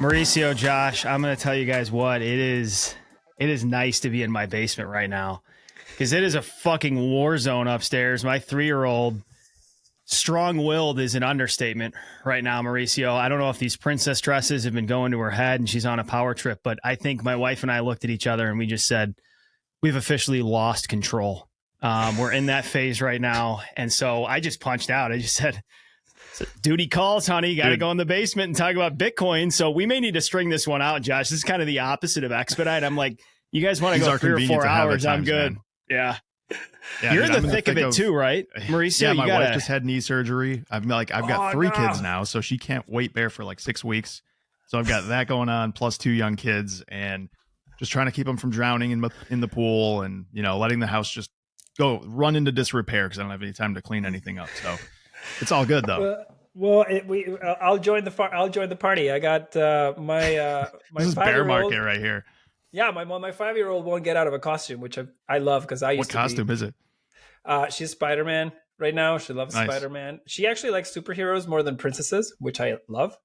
Mauricio, Josh, I'm going to tell you guys what, it is nice to be in my basement right now because it is a fucking war zone upstairs. My 3-year-old, strong-willed is an understatement right now, Mauricio. I don't know if these princess dresses have been going to her head and she's on a power trip, but I think my wife and I looked at each other and we just said, we've officially lost control. We're in that phase right now. And so I just punched out. I just said, duty calls, honey. You got to go in the basement and talk about Bitcoin. So we may need to string this one out, Josh. This is kind of the opposite of expedite. I'm like, you guys want to go 3 or 4 hours? I'm good. Man. Yeah. You're in the thick of it too, right, Mauricio? Yeah, my wife just had knee surgery. I've got 3 kids now, so she can't weight bear for like 6 weeks. So I've got that going on, plus 2 young kids, and just trying to keep them from drowning in the pool, and letting the house just run into disrepair because I don't have any time to clean anything up. So it's all good though. I'll join the party. I got my this is bear market right here. Yeah, my 5-year-old won't get out of a costume, which I love because I used to. What costume is it? She's Spider-Man right now. She loves Spider-Man. She actually likes superheroes more than princesses, which I love.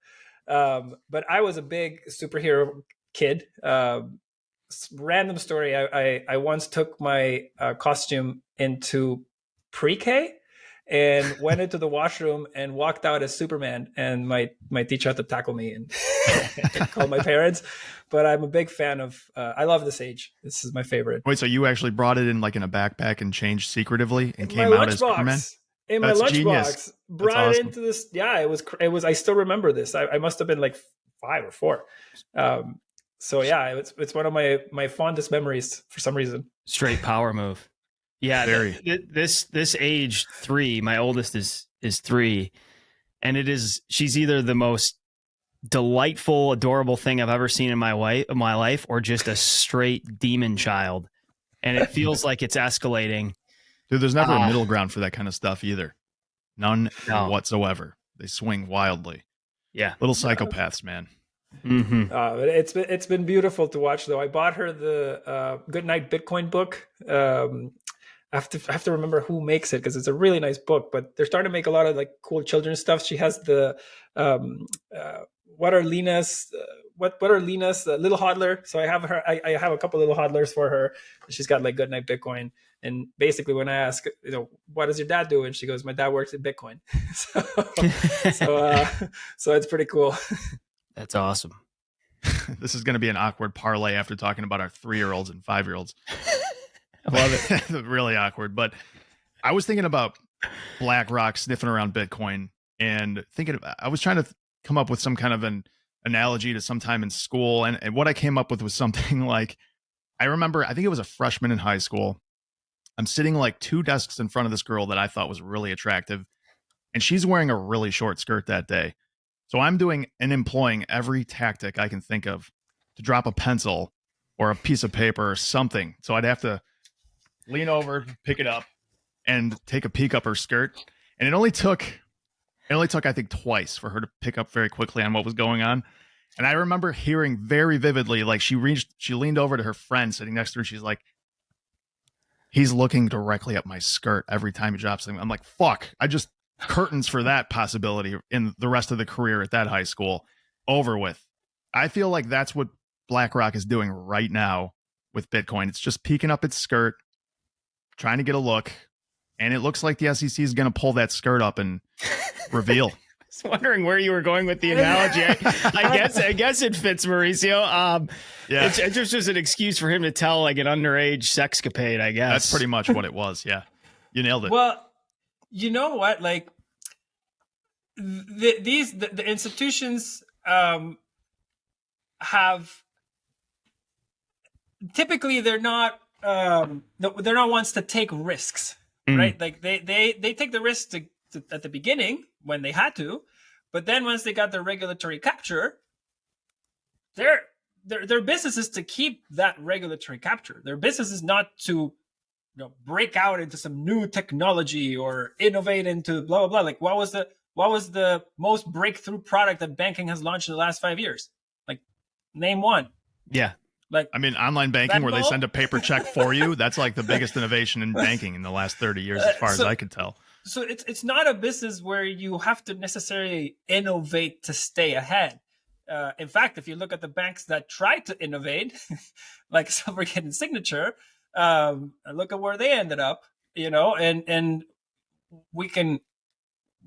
But I was a big superhero kid. Random story. I once took my costume into pre-K and went into the washroom and walked out as Superman. And my teacher had to tackle me and call my parents. But I'm a big fan of, I love this age. This is my favorite. Wait, so you actually brought it in like in a backpack and changed secretively and came out as Superman? In my lunchbox. Brought it into this. Yeah, it was, I still remember this. I must have been like 5 or 4. So yeah, it's one of my fondest memories for some reason. Straight power move. Yeah, this age 3, my oldest is 3, and she's either the most delightful, adorable thing I've ever seen in my life, or just a straight demon child. And it feels like it's escalating. Dude, there's never a middle ground for that kind of stuff either. None whatsoever. They swing wildly. Yeah. Little psychopaths, man. Mm-hmm. It's been beautiful to watch though. I bought her the Goodnight Bitcoin book. I have to remember who makes it because it's a really nice book, but they're starting to make a lot of like cool children's stuff. She has the what are Lena's little hodler. So I have her. I have a couple little hodlers for her. She's got like Goodnight Bitcoin. And basically, when I ask, what does your dad do? And she goes, my dad works at Bitcoin. So it's pretty cool. That's awesome. This is going to be an awkward parlay after talking about our 3-year-olds and 5-year-olds. I love it. Really awkward. But I was thinking about BlackRock sniffing around Bitcoin and I was trying to come up with some kind of an analogy to some time in school. And what I came up with was something like, I remember, I think it was a freshman in high school. I'm sitting like 2 desks in front of this girl that I thought was really attractive. And she's wearing a really short skirt that day. So I'm doing and employing every tactic I can think of to drop a pencil or a piece of paper or something. So I'd have to lean over, pick it up, and take a peek up her skirt. And it only took, I think, twice for her to pick up very quickly on what was going on. And I remember hearing very vividly, like she leaned over to her friend sitting next to her. She's like, he's looking directly at my skirt every time he drops something. I'm like, fuck, curtains for that possibility in the rest of the career at that high school over with. I feel like that's what BlackRock is doing right now with Bitcoin. It's just peeking up its skirt, trying to get a look, and it looks like the SEC is going to pull that skirt up and reveal. I was wondering where you were going with the analogy. I guess it fits, Mauricio. Yeah, it's just an excuse for him to tell like an underage sexcapade, I guess. That's pretty much what it was. Yeah, you nailed it. Well, you know what? Like the institutions have typically they're not ones to take risks, right? Like they take the risks at the beginning when they had to, but then once they got their regulatory capture, their business is to keep that regulatory capture. Their business is not to break out into some new technology or innovate into blah, blah, blah. Like what was the most breakthrough product that banking has launched in the last 5 years? Like name one. Yeah. Like, I mean, online banking where they Venmo. send a paper check for you, that's like the biggest innovation in banking in the last 30 years, as far as I can tell. So it's not a business where you have to necessarily innovate to stay ahead. In fact, if you look at the banks that try to innovate, like Silvergate and Signature, look at where they ended up. And we don't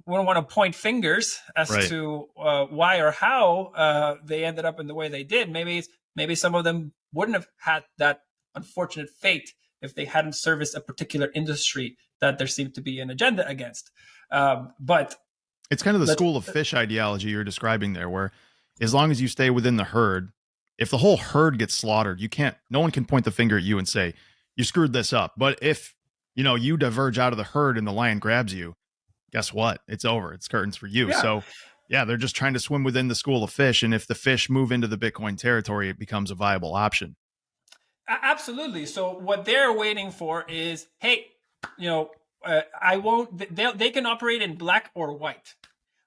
want to point fingers as Right. to why or how they ended up in the way they did. Maybe some of them wouldn't have had that unfortunate fate if they hadn't serviced a particular industry that there seemed to be an agenda against. But it's kind of the school of fish ideology you're describing there, where as long as you stay within the herd, if the whole herd gets slaughtered, no one can point the finger at you and say, you screwed this up. But if, you diverge out of the herd and the lion grabs you, guess what? It's over. It's curtains for you. Yeah. So yeah, they're just trying to swim within the school of fish. And if the fish move into the Bitcoin territory, it becomes a viable option. Absolutely. So what they're waiting for is, hey, I won't. They can operate in black or white,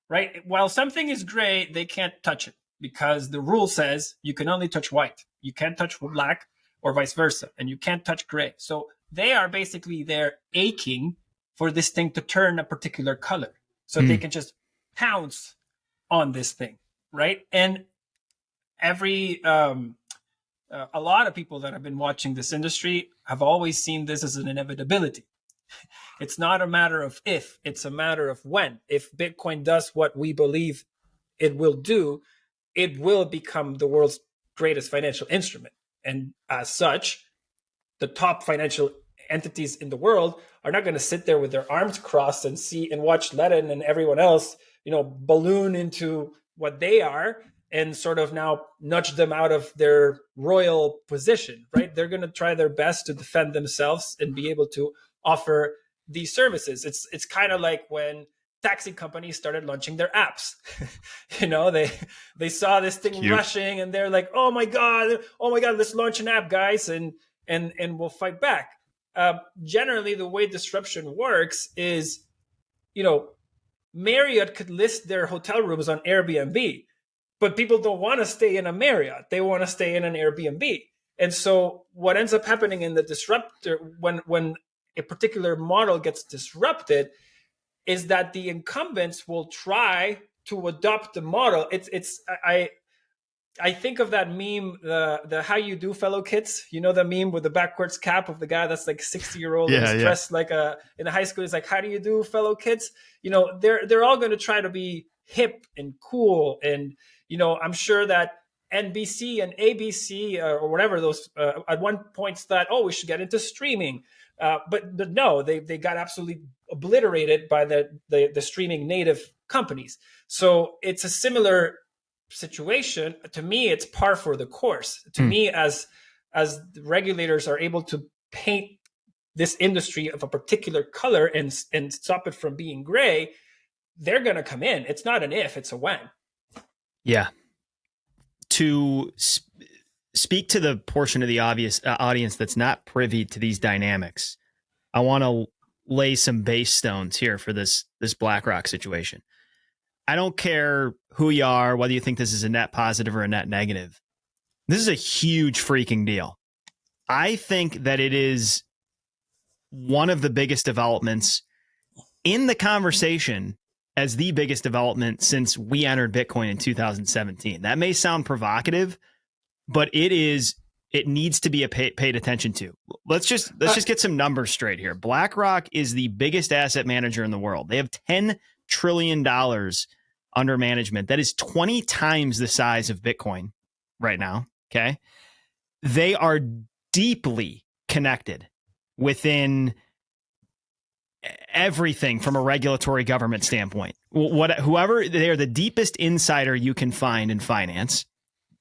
right? While something is gray, they can't touch it because the rule says you can only touch white. You can't touch black or vice versa, and you can't touch gray. So they are basically there aching for this thing to turn a particular color, so they can just pounce on this thing, right? And a lot of people that have been watching this industry have always seen this as an inevitability. It's not a matter of if, it's a matter of when. If Bitcoin does what we believe it will do, it will become the world's greatest financial instrument. And as such, the top financial entities in the world are not going to sit there with their arms crossed and watch Ledn and everyone else, balloon into what they are and sort of now nudge them out of their royal position, right? They're going to try their best to defend themselves and be able to offer these services. It's kind of like when taxi companies started launching their apps. They saw this thing rushing and they're like, oh my god, let's launch an app, guys, and we'll fight back. Generally, the way disruption works is, Marriott could list their hotel rooms on Airbnb, but people don't want to stay in a Marriott. They want to stay in an Airbnb. And so what ends up happening in the disruptor, when a particular model gets disrupted, is that the incumbents will try to adopt the model. I think of that meme, the how you do fellow kids, the meme with the backwards cap of the guy that's like 60-year-old and is dressed like in high school. It's like, how do you do fellow kids? They're all going to try to be hip and cool. And, I'm sure that NBC and ABC or whatever those at one point thought, oh, we should get into streaming. But no, they got absolutely obliterated by the streaming native companies. So it's a similar situation. To me, it's par for the course. To me, as the regulators are able to paint this industry of a particular color and stop it from being gray, they're going to come in. It's not an if, it's a when. Yeah. To speak to the portion of the audience that's not privy to these dynamics, I want to lay some base stones here for this BlackRock situation. I don't care who you are, whether you think this is a net positive or a net negative. This is a huge freaking deal. I think that it is one of the biggest developments in the conversation, as the biggest development since we entered Bitcoin in 2017. That may sound provocative, but it needs to be paid attention to. Let's just get some numbers straight here. BlackRock is the biggest asset manager in the world. They have $10 trillion under management. That is 20 times the size of Bitcoin right now. Okay. They are deeply connected within everything from a regulatory government standpoint. Whoever, they are the deepest insider you can find in finance.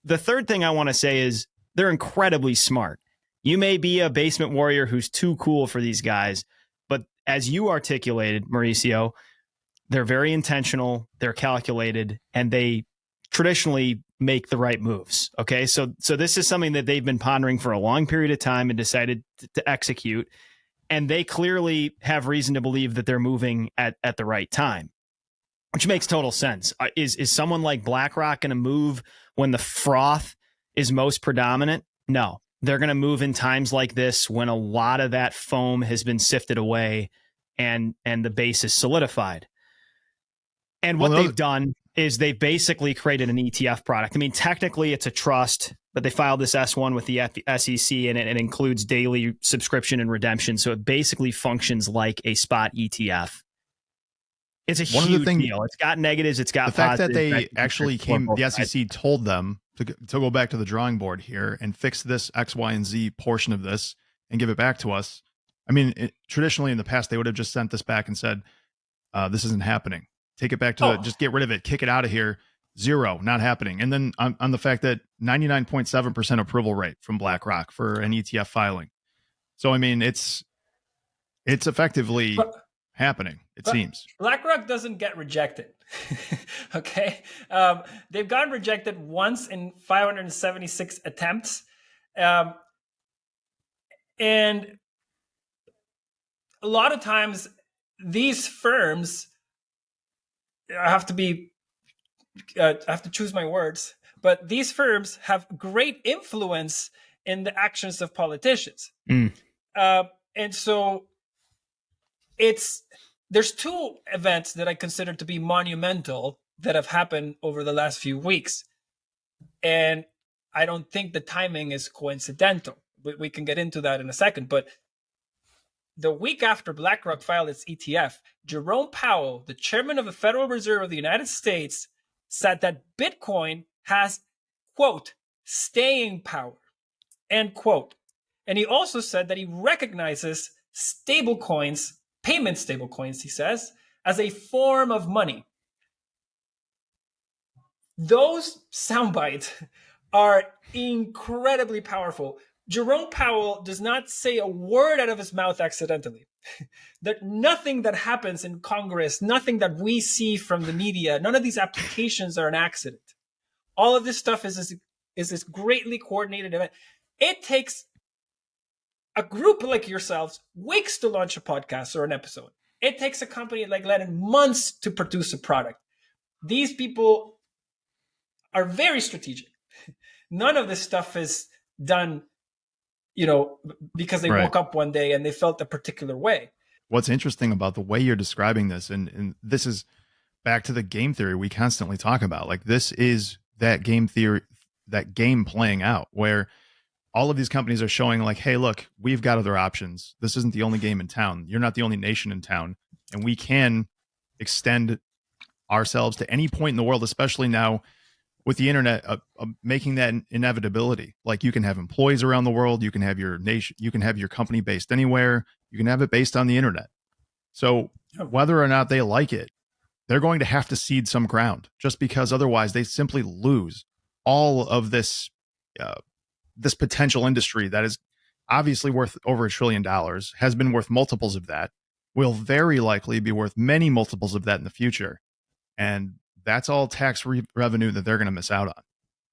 The third thing I want to say is they're incredibly smart. You may be a basement warrior who's too cool for these guys, but as you articulated, Mauricio, they're very intentional, they're calculated, and they traditionally make the right moves. Okay, so this is something that they've been pondering for a long period of time and decided to execute. And they clearly have reason to believe that they're moving at the right time, which makes total sense. Is someone like BlackRock going to move when the froth is most predominant? No, they're going to move in times like this when a lot of that foam has been sifted away and the base is solidified. And what they've done is they've basically created an ETF product. I mean, technically it's a trust, but they filed this S1 with the SEC, and it includes daily subscription and redemption. So it basically functions like a spot ETF. It's a huge deal. It's got negatives. It's got the fact that they actually the SEC told them to go back to the drawing board here and fix this X, Y, and Z portion of this and give it back to us. I mean, traditionally in the past, they would have just sent this back and said, this isn't happening. Take it back to just get rid of it, kick it out of here. 0, not happening. And then on the fact that 99.7% approval rate from BlackRock for an ETF filing. So, I mean, it's effectively happening, it seems. BlackRock doesn't get rejected. Okay. They've gotten rejected once in 576 attempts. And a lot of times these firms, I have to choose my words, but these firms have great influence in the actions of politicians. And so there's 2 events that I consider to be monumental that have happened over the last few weeks. And I don't think the timing is coincidental. We can get into that in a second, but the week after BlackRock filed its ETF, Jerome Powell, the chairman of the Federal Reserve of the United States, said that Bitcoin has, quote, staying power, end quote. And he also said that he recognizes stablecoins, payment stablecoins, he says, as a form of money. Those sound bites are incredibly powerful. Jerome Powell does not say a word out of his mouth accidentally. That nothing that happens in Congress, nothing that we see from the media, none of these applications are an accident. All of this stuff is this greatly coordinated event. It takes a group like yourselves weeks to launch a podcast or an episode. It takes a company like Ledn months to produce a product. These people are very strategic. None of this stuff is done because they woke up one day and they felt a particular way. What's interesting about the way you're describing this, and this is back to the game theory we constantly talk about. Like, this is that game theory, that game playing out where all of these companies are showing like, hey, look, we've got other options. This isn't the only game in town. You're not the only nation in town. And we can extend ourselves to any point in the world, especially now with the internet, making that an inevitability. Like, you can have employees around the world, you can have your nation, you can have your company based anywhere, you can have it based on the internet. So whether or not they like it, they're going to have to cede some ground, just because otherwise they simply lose all of this, this potential industry that is obviously worth over $1 trillion, has been worth multiples of that, will very likely be worth many multiples of that in the future. And that's all tax revenue that they're going to miss out on.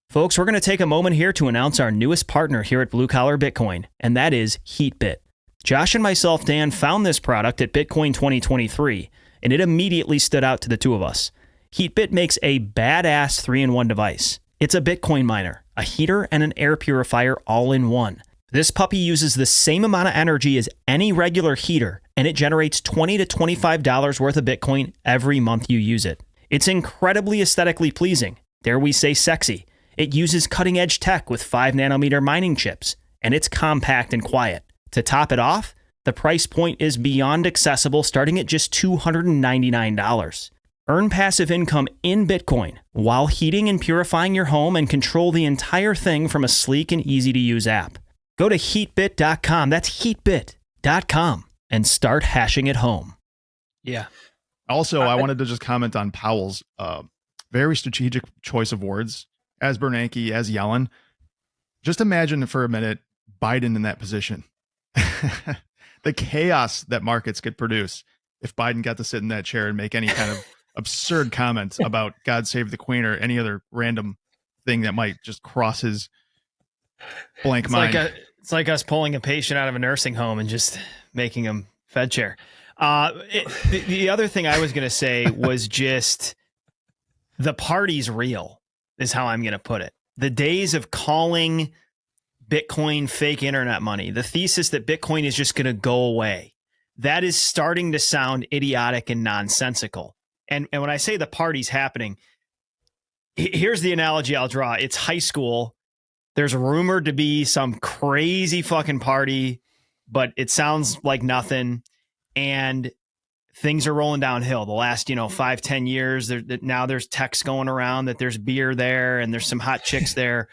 Folks, we're going to take a moment here to announce our newest partner here at Blue Collar Bitcoin, and that is Heatbit. Josh and myself, Dan, found this product at Bitcoin 2023, and it immediately stood out to the two of us. Heatbit makes a badass 3-in-1 device. It's a Bitcoin miner, a heater, and an air purifier all in one. This puppy uses the same amount of energy as any regular heater, and it generates $20 to $25 worth of Bitcoin every month you use it. It's incredibly aesthetically pleasing. Dare we say sexy. It uses cutting-edge tech with 5-nanometer mining chips, and it's compact and quiet. To top it off, the price point is beyond accessible, starting at just $299. Earn passive income in Bitcoin while heating and purifying your home, and control the entire thing from a sleek and easy-to-use app. Go to heatbit.com, that's heatbit.com, and start hashing at home. Yeah. Also, I wanted to just comment on Powell's very strategic choice of words, as Bernanke, as Yellen. Just imagine for a minute Biden in that position. The chaos that markets could produce if Biden got to sit in that chair and make any kind of absurd comments about God Save the Queen or any other random thing that might just cross his blank mind. It's like us pulling a patient out of a nursing home and just making him fed chair. The other thing I was going to say was just the party's real, is how I'm going to put it. The days of calling Bitcoin fake internet money, the thesis that Bitcoin is just going to go away, that is starting to sound idiotic and nonsensical. And when I say the party's happening, here's the analogy I'll draw. It's high school. There's rumored to be some crazy fucking party, but it sounds like nothing. And things are rolling downhill. The last, 5-10 years, now there's texts going around that there's beer there and there's some hot chicks there.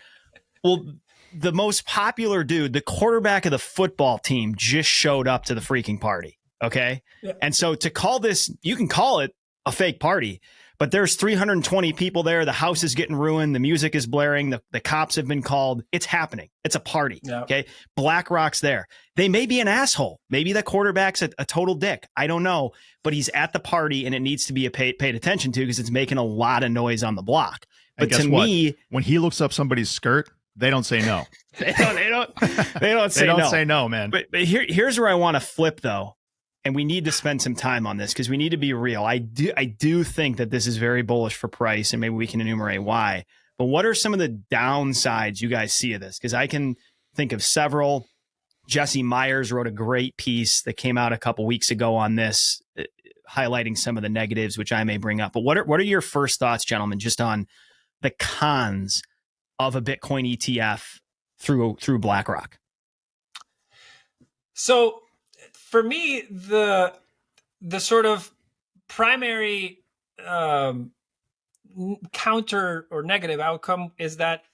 Well, the most popular dude, the quarterback of the football team, just showed up to the freaking party. Okay. Yeah. And so to call this, you can call it a fake party, but there's 320 people there. The house is getting ruined. The music is blaring. The cops have been called. It's happening. It's a party. Yeah. Okay. BlackRock's there. They may be an asshole. Maybe the quarterback's a total dick. I don't know, but he's at the party and it needs to be paid attention to because it's making a lot of noise on the block. But to me, when he looks up somebody's skirt, they don't say no. they don't say no, man. But here's where I want to flip though. And we need to spend some time on this because we need to be real. I do think that this is very bullish for price, and maybe we can enumerate why. But what are some of the downsides you guys see of this? Because I can think of several. Jesse Myers wrote a great piece that came out a couple weeks ago on this, highlighting some of the negatives, which I may bring up. But what are your first thoughts, gentlemen, just on the cons of a Bitcoin ETF through BlackRock? So for me, the sort of primary counter or negative outcome is that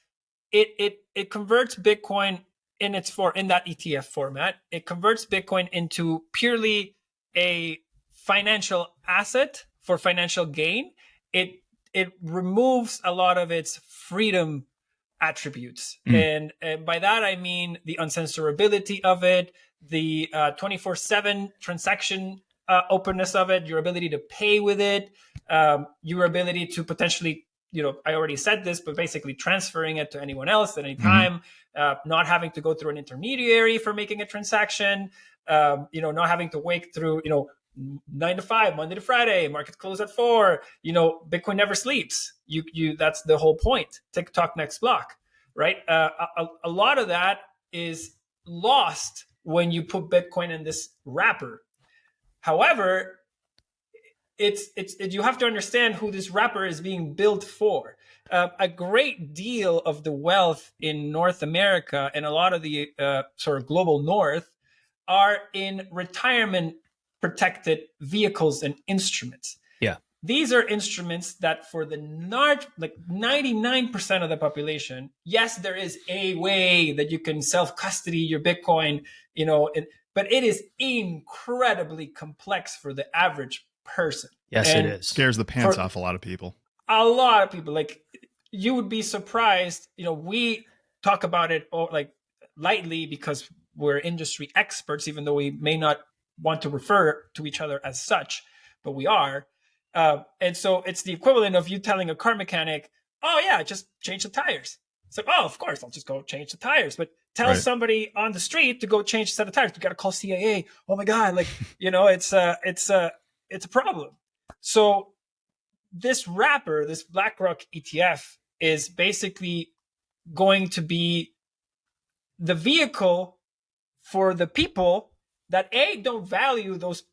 it converts Bitcoin in that ETF format. It converts Bitcoin into purely a financial asset for financial gain. It removes a lot of its freedom attributes. And by that, I mean the uncensorability of it, the 24/7 transaction openness of it, your ability to pay with it, your ability to potentially, I already said this, but basically transferring it to anyone else at any time, not having to go through an intermediary for making a transaction, not having to wait through, 9 to 5, Monday to Friday, market close at 4, Bitcoin never sleeps. That's the whole point. TikTok next block, right? A lot of that is lost when you put Bitcoin in this wrapper. However, you have to understand who this wrapper is being built for. A great deal of the wealth in North America and a lot of the sort of global north are in retirement protected vehicles and instruments. Yeah. These are instruments that for the 99% of the population, yes, there is a way that you can self-custody your Bitcoin, but it is incredibly complex for the average person. Yes, and it is. Scares the pants off a lot of people. A lot of people. Like, you would be surprised. We talk about it lightly because we're industry experts, even though we may not want to refer to each other as such, but we are. And so it's the equivalent of you telling a car mechanic, oh yeah, just change the tires. It's like, oh, of course, I'll just go change the tires. But tell somebody on the street to go change a set of tires. You got to call CAA. Oh my God. It's a problem. So this wrapper, this BlackRock ETF, is basically going to be the vehicle for the people that don't value those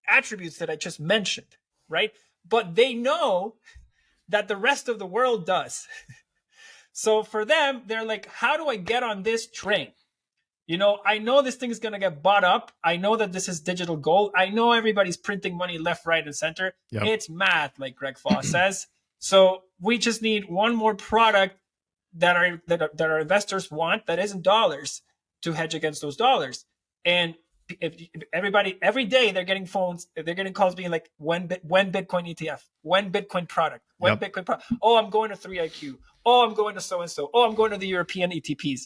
attributes that I just mentioned, right? But they know that the rest of the world does. So for them, they're like, how do I get on this train? I know this thing is going to get bought up. I know that this is digital gold. I know everybody's printing money left, right, and center. Yep. It's math, like Greg Foss says. So we just need one more product that our investors want that isn't dollars to hedge against those dollars. And if everybody, every day they're getting calls being like, when Bitcoin ETF, when Bitcoin product, when Bitcoin product. Oh, I'm going to 3IQ. Oh, I'm going to so-and-so. Oh, I'm going to the European ETPs.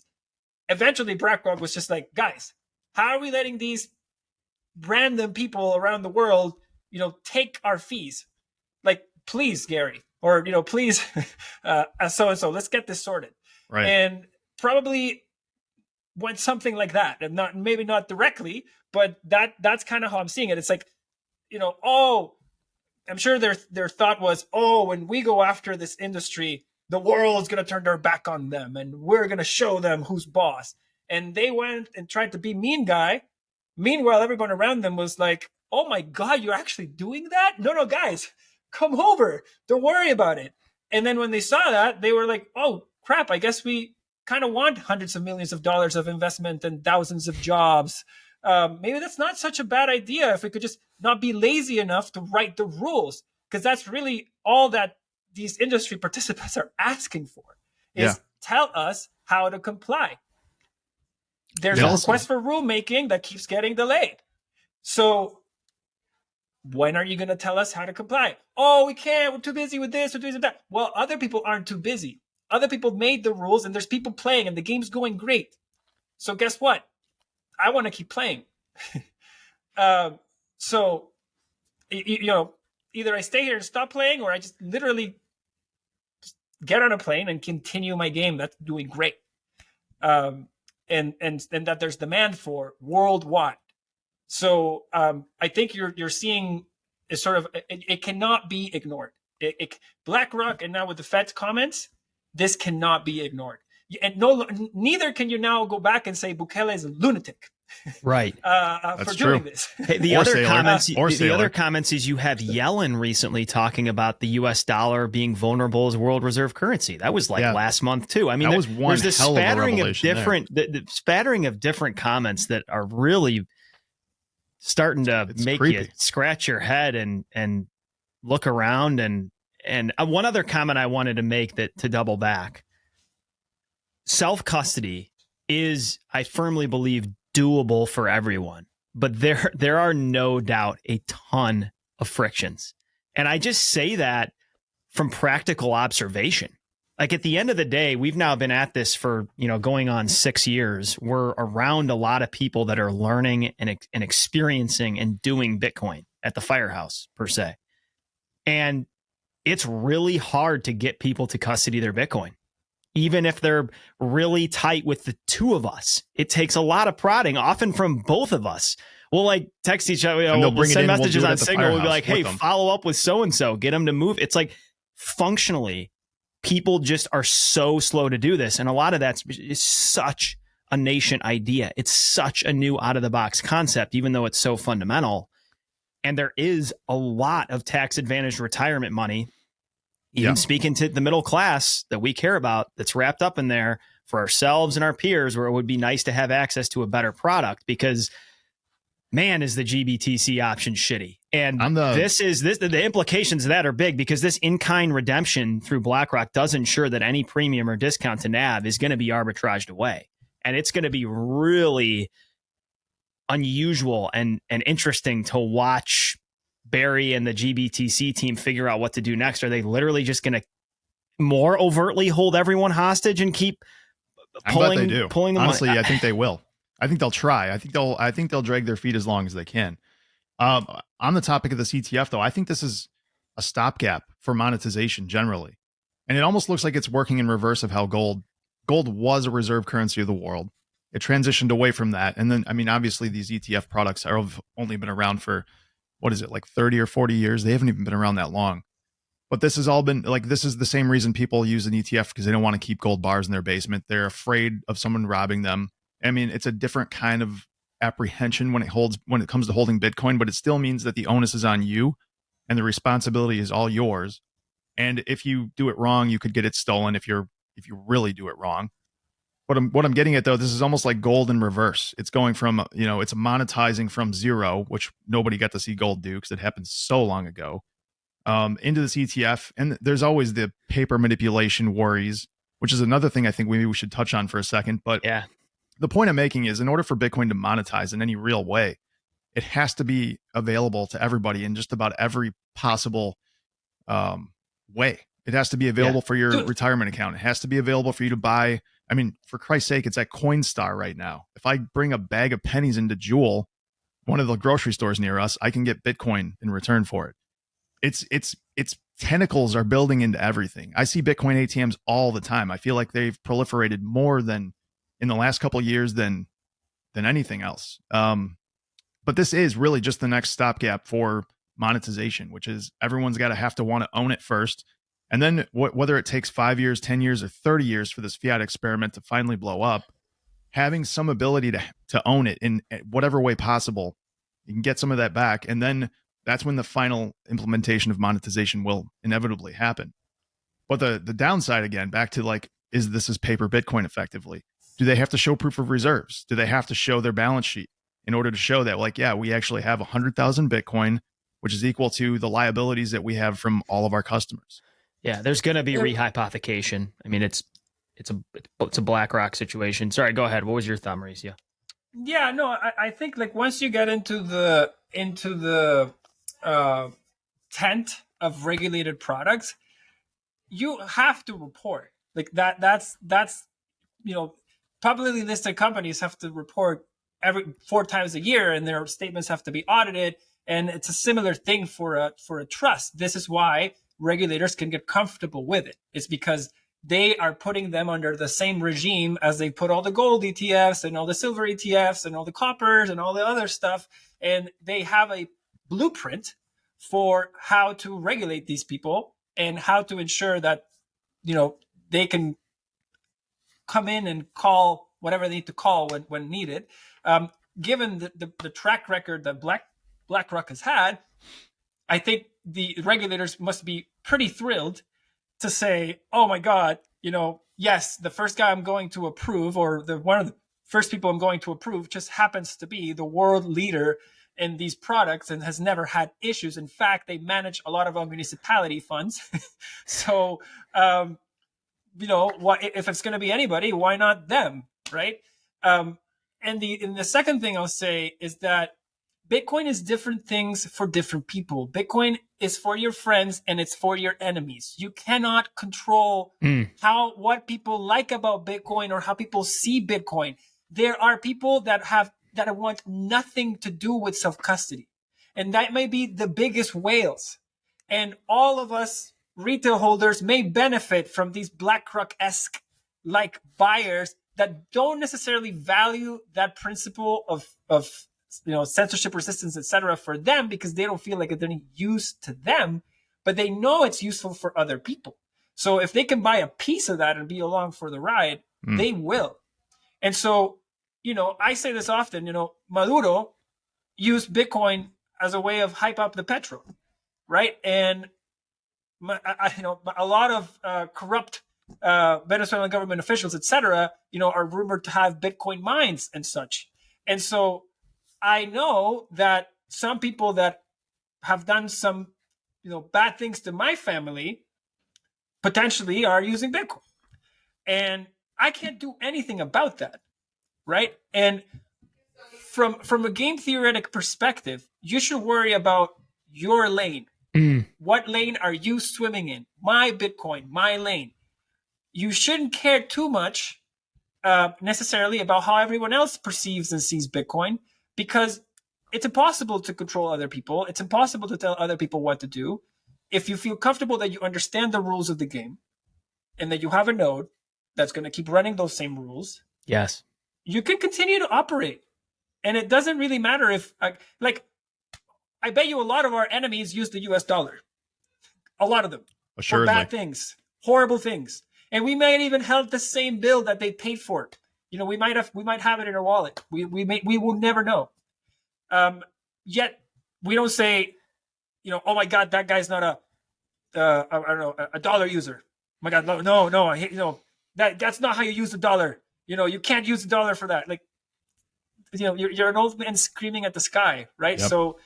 Eventually, BlackRock was just like, guys, how are we letting these random people around the world, take our fees? Like, please, Gary, or, please, so-and-so, let's get this sorted. Right. And probably went something like that, and maybe not directly, but that's kind of how I'm seeing it. It's like, I'm sure their thought was, when we go after this industry, the world's going to turn their back on them and we're going to show them who's boss. And they went and tried to be mean guy. Meanwhile, everyone around them was like, oh my God, you're actually doing that? No, guys, come over. Don't worry about it. And then when they saw that, they were like, oh crap, I guess we kind of want hundreds of millions of dollars of investment and thousands of jobs. Maybe that's not such a bad idea if we could just not be lazy enough to write the rules, because that's really all that these industry participants are asking for is tell us how to comply. There's a request for rulemaking that keeps getting delayed. So when are you going to tell us how to comply? Oh, we can't. We're too busy with this. We're too busy with that. Well, other people aren't too busy. Other people made the rules and there's people playing and the game's going great. So guess what? I want to keep playing. So, you know, either I stay here and stop playing, or I just literally just get on a plane and continue my game that's doing great. And that there's demand for worldwide. So I think you're seeing is sort of it cannot be ignored. BlackRock, and now with the Fed's comments, this cannot be ignored. And neither can you now go back and say Bukele is a lunatic, right? For doing this. Hey, the other comments is you have Yellen recently talking about the U.S. dollar being vulnerable as world reserve currency. That was like last month too. I mean, that was one there's hell this of a spattering of revelation different, the spattering of different comments that are really starting to make you scratch your head and look around. And one other comment I wanted to make to double back. Self-custody is, I firmly believe, doable for everyone, but there are no doubt a ton of frictions. And I just say that from practical observation. Like at the end of the day, we've now been at this for, going on 6 years. We're around a lot of people that are learning and experiencing and doing Bitcoin at the firehouse per se. And it's really hard to get people to custody their Bitcoin. Even if they're really tight with the two of us, it takes a lot of prodding, often from both of us. We'll like text each other, we'll send messages on Signal. We'll be like, hey, follow up with so-and-so, get them to move. It's like functionally, people just are so slow to do this. And a lot of that's such a nascent idea. It's such a new out of the box concept, even though it's so fundamental. And there is a lot of tax advantaged retirement money, even speaking to the middle class that we care about, that's wrapped up in there for ourselves and our peers, where it would be nice to have access to a better product, because man, is the GBTC option shitty. And the implications of that are big, because this in-kind redemption through BlackRock does ensure that any premium or discount to NAV is going to be arbitraged away. And it's going to be really unusual and interesting to watch Barry and the GBTC team figure out what to do next. Are they literally just going to more overtly hold everyone hostage and keep pulling them? Honestly, I think they will. I think they'll try. I think they'll drag their feet as long as they can. On the topic of the ETF, though, I think this is a stopgap for monetization generally, and it almost looks like it's working in reverse of how gold was a reserve currency of the world. It transitioned away from that, and then obviously these ETF products have only been around for, what is it, like 30 or 40 years? They haven't even been around that long. But this has all been this is the same reason people use an ETF, because they don't want to keep gold bars in their basement. They're afraid of someone robbing them. It's a different kind of apprehension when it comes to holding Bitcoin, but it still means that the onus is on you and the responsibility is all yours. And if you do it wrong, you could get it stolen if you really do it wrong. What I'm getting at, though, this is almost like gold in reverse. It's going from, it's monetizing from zero, which nobody got to see gold do because it happened so long ago, into this ETF. And there's always the paper manipulation worries, which is another thing I think maybe we should touch on for a second. But the point I'm making is, in order for Bitcoin to monetize in any real way, it has to be available to everybody in just about every possible way. It has to be available for your retirement account. It has to be available for you to buy. For Christ's sake, it's at Coinstar right now. If I bring a bag of pennies into Jewel, one of the grocery stores near us, I can get Bitcoin in return for it. Its tentacles are building into everything. I see Bitcoin ATMs all the time. I feel like they've proliferated more than in the last couple of years than anything else. But this is really just the next stopgap for monetization, which is everyone's got to have to want to own it first. And then whether it takes 5 years, 10 years, or 30 years for this fiat experiment to finally blow up, having some ability to own it in whatever way possible, you can get some of that back. And then that's when the final implementation of monetization will inevitably happen. But the downside, again, back to like, is this is paper Bitcoin effectively? Do they have to show proof of reserves? Do they have to show their balance sheet in order to show that, like, yeah, we actually have 100,000 Bitcoin, which is equal to the liabilities that we have from all of our customers? Yeah, there's going to be rehypothecation. I mean, it's a BlackRock situation. Sorry, go ahead. What was your thought, Mauricio? Yeah, no, I think like once you get into the tent of regulated products, you have to report like that. That's publicly listed companies have to report every 4 times a year, and their statements have to be audited. And it's a similar thing for a trust. This is why regulators can get comfortable with it. It's because they are putting them under the same regime as they put all the gold ETFs and all the silver ETFs and all the coppers and all the other stuff. And they have a blueprint for how to regulate these people and how to ensure that, they can come in and call whatever they need to call when needed. Given the track record that BlackRock has had, I think the regulators must be pretty thrilled to say, oh my God, yes, the first guy I'm going to approve, or one of the first people I'm going to approve, just happens to be the world leader in these products and has never had issues. In fact, they manage a lot of our municipality funds. So, if it's going to be anybody, why not them, right? And the second thing I'll say is that Bitcoin is different things for different people. Bitcoin is for your friends and it's for your enemies. You cannot control what people like about Bitcoin or how people see Bitcoin. There are people that want nothing to do with self-custody. And that may be the biggest whales. And all of us retail holders may benefit from these BlackRock-esque like buyers that don't necessarily value that principle of censorship resistance, etc., for them, because they don't feel like it's any use to them, but they know it's useful for other people. So if they can buy a piece of that and be along for the ride, they will. And so, I say this often, Maduro used Bitcoin as a way of hype up the petro, right? And a lot of corrupt Venezuelan government officials, etc., are rumored to have Bitcoin mines and such. And so I know that some people that have done some, bad things to my family potentially are using Bitcoin. And I can't do anything about that, right? And from a game theoretic perspective, you should worry about your lane. What lane are you swimming in? My Bitcoin, my lane. You shouldn't care too much necessarily about how everyone else perceives and sees Bitcoin, because it's impossible to control other people. It's impossible to tell other people what to do. If you feel comfortable that you understand the rules of the game and that you have a node that's going to keep running those same rules, yes, you can continue to operate. And it doesn't really matter if, I bet you a lot of our enemies use the US dollar. A lot of them. Assuredly. For bad things, horrible things. And we might even have the same bill that they paid for it. We might have it in our wallet. We will never know. Yet we don't say, oh my God, that guy's not a dollar user. Oh my God, no, I hate, that's not how you use the dollar. You can't use the dollar for that. Like, you're an old man screaming at the sky, right? Yep. So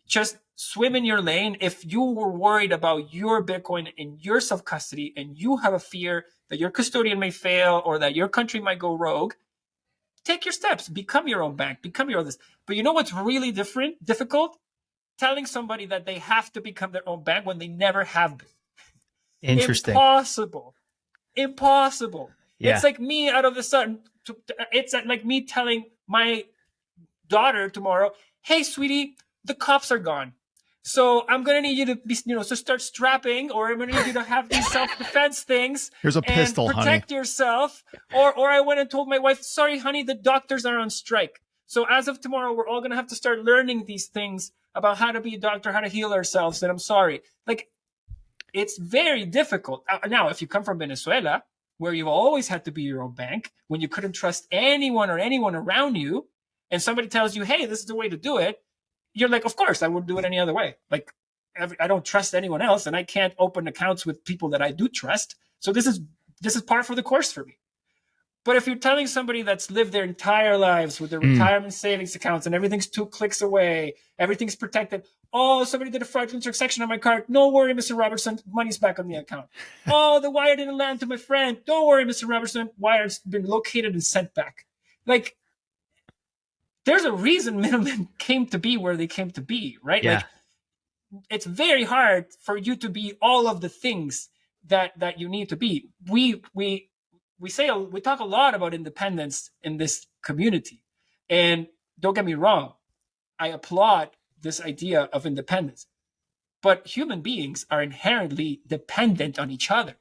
just swim in your lane. If you were worried about your Bitcoin and your self-custody, and you have a fear that your custodian may fail or that your country might go rogue, take your steps. Become your own bank. Become your own this. But you know what's really difficult? Telling somebody that they have to become their own bank when they never have been. Interesting. Impossible. Yeah. It's like me out of the sudden. It's like me telling my daughter tomorrow, "Hey, sweetie, the cops are gone. So I'm gonna need you to be, so start strapping, or I'm gonna need you to have these self-defense things. Here's a pistol, and protect yourself." Or I went and told my wife, "Sorry, honey, the doctors are on strike. So as of tomorrow, we're all gonna have to start learning these things about how to be a doctor, how to heal ourselves. And I'm sorry." Like, It's very difficult. Now, if you come from Venezuela, where you've always had to be your own bank, when you couldn't trust anyone or anyone around you, and somebody tells you, hey, this is the way to do it, you're like, of course, I wouldn't do it any other way. Like, I don't trust anyone else, and I can't open accounts with people that I do trust. So this is par for the course for me. But if you're telling somebody that's lived their entire lives with their retirement savings accounts and everything's 2 clicks away, everything's protected. Oh, somebody did a fraudulent transaction on my card. No worry, Mr. Robertson, money's back on the account. Oh, the wire didn't land to my friend. Don't worry, Mr. Robertson, wire's been located and sent back. Like, there's a reason middlemen came to be where they came to be, right? Yeah. Like, it's very hard for you to be all of the things that you need to be. We talk a lot about independence in this community, and don't get me wrong, I applaud this idea of independence, but human beings are inherently dependent on each other.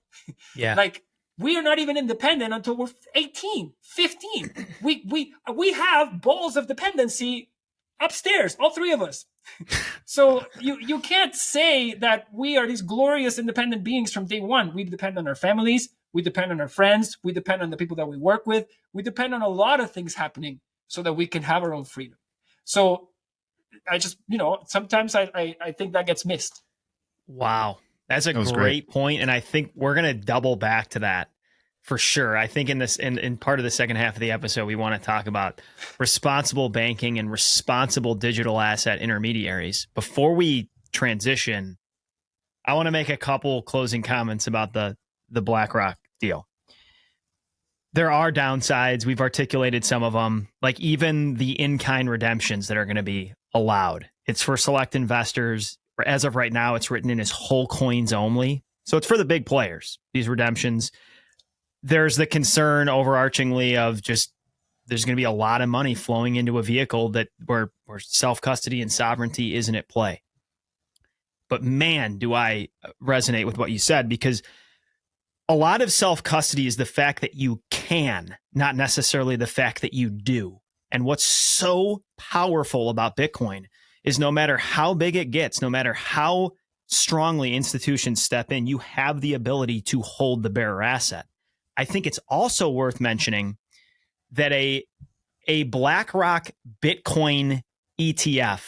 Yeah. Like, we are not even independent until we're 18, 15. We have balls of dependency upstairs, all 3 of us. So you can't say that we are these glorious independent beings from day one. We depend on our families. We depend on our friends. We depend on the people that we work with. We depend on a lot of things happening so that we can have our own freedom. So I just, sometimes I think that gets missed. Wow. That's a great point. And I think we're going to double back to that for sure. I think in part of the second half of the episode, we want to talk about responsible banking and responsible digital asset intermediaries. Before we transition, I want to make a couple closing comments about the BlackRock deal. There are downsides. We've articulated some of them, like even the in-kind redemptions that are going to be allowed. It's for select investors. As of right now, it's written in as whole coins only. So it's for the big players, these redemptions. There's the concern overarchingly of just there's going to be a lot of money flowing into a vehicle where self-custody and sovereignty isn't at play. But man, do I resonate with what you said, because a lot of self-custody is the fact that you can, not necessarily the fact that you do. And what's so powerful about Bitcoin is no matter how big it gets, no matter how strongly institutions step in, you have the ability to hold the bearer asset. I think it's also worth mentioning that a BlackRock Bitcoin ETF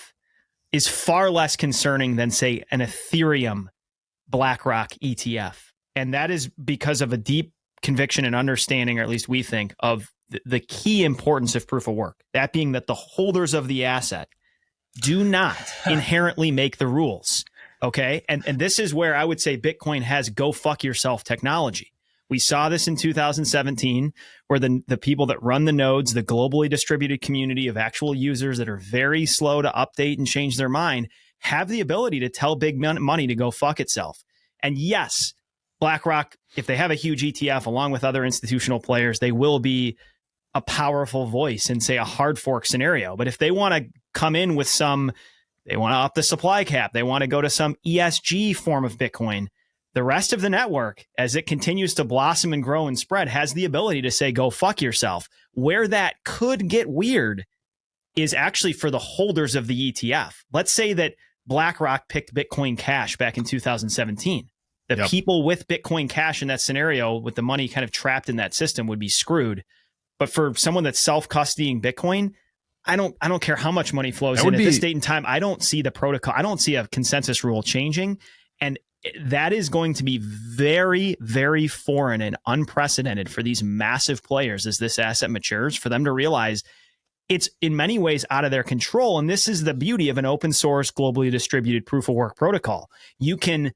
is far less concerning than, say, an Ethereum BlackRock ETF. And that is because of a deep conviction and understanding, or at least we think, of the key importance of proof of work. That being that the holders of the asset do not inherently make the rules. Okay. And this is where I would say Bitcoin has go fuck yourself technology. We saw this in 2017, where the people that run the nodes, the globally distributed community of actual users that are very slow to update and change their mind, have the ability to tell big money to go fuck itself. And yes, BlackRock, if they have a huge ETF along with other institutional players, they will be a powerful voice in, say, a hard fork scenario. But if they want to come in with they want to up the supply cap, they want to go to some ESG form of Bitcoin, the rest of the network, as it continues to blossom and grow and spread, has the ability to say, go fuck yourself. Where that could get weird is actually for the holders of the ETF. Let's say that BlackRock picked Bitcoin Cash back in 2017. The people with Bitcoin Cash in that scenario, with the money kind of trapped in that system, would be screwed. But for someone that's self-custodying Bitcoin, I don't care how much money flows in at this date and time. I don't see the protocol. I don't see a consensus rule changing. And that is going to be very, very foreign and unprecedented for these massive players as this asset matures, for them to realize it's in many ways out of their control. And this is the beauty of an open source, globally distributed proof of work protocol. You can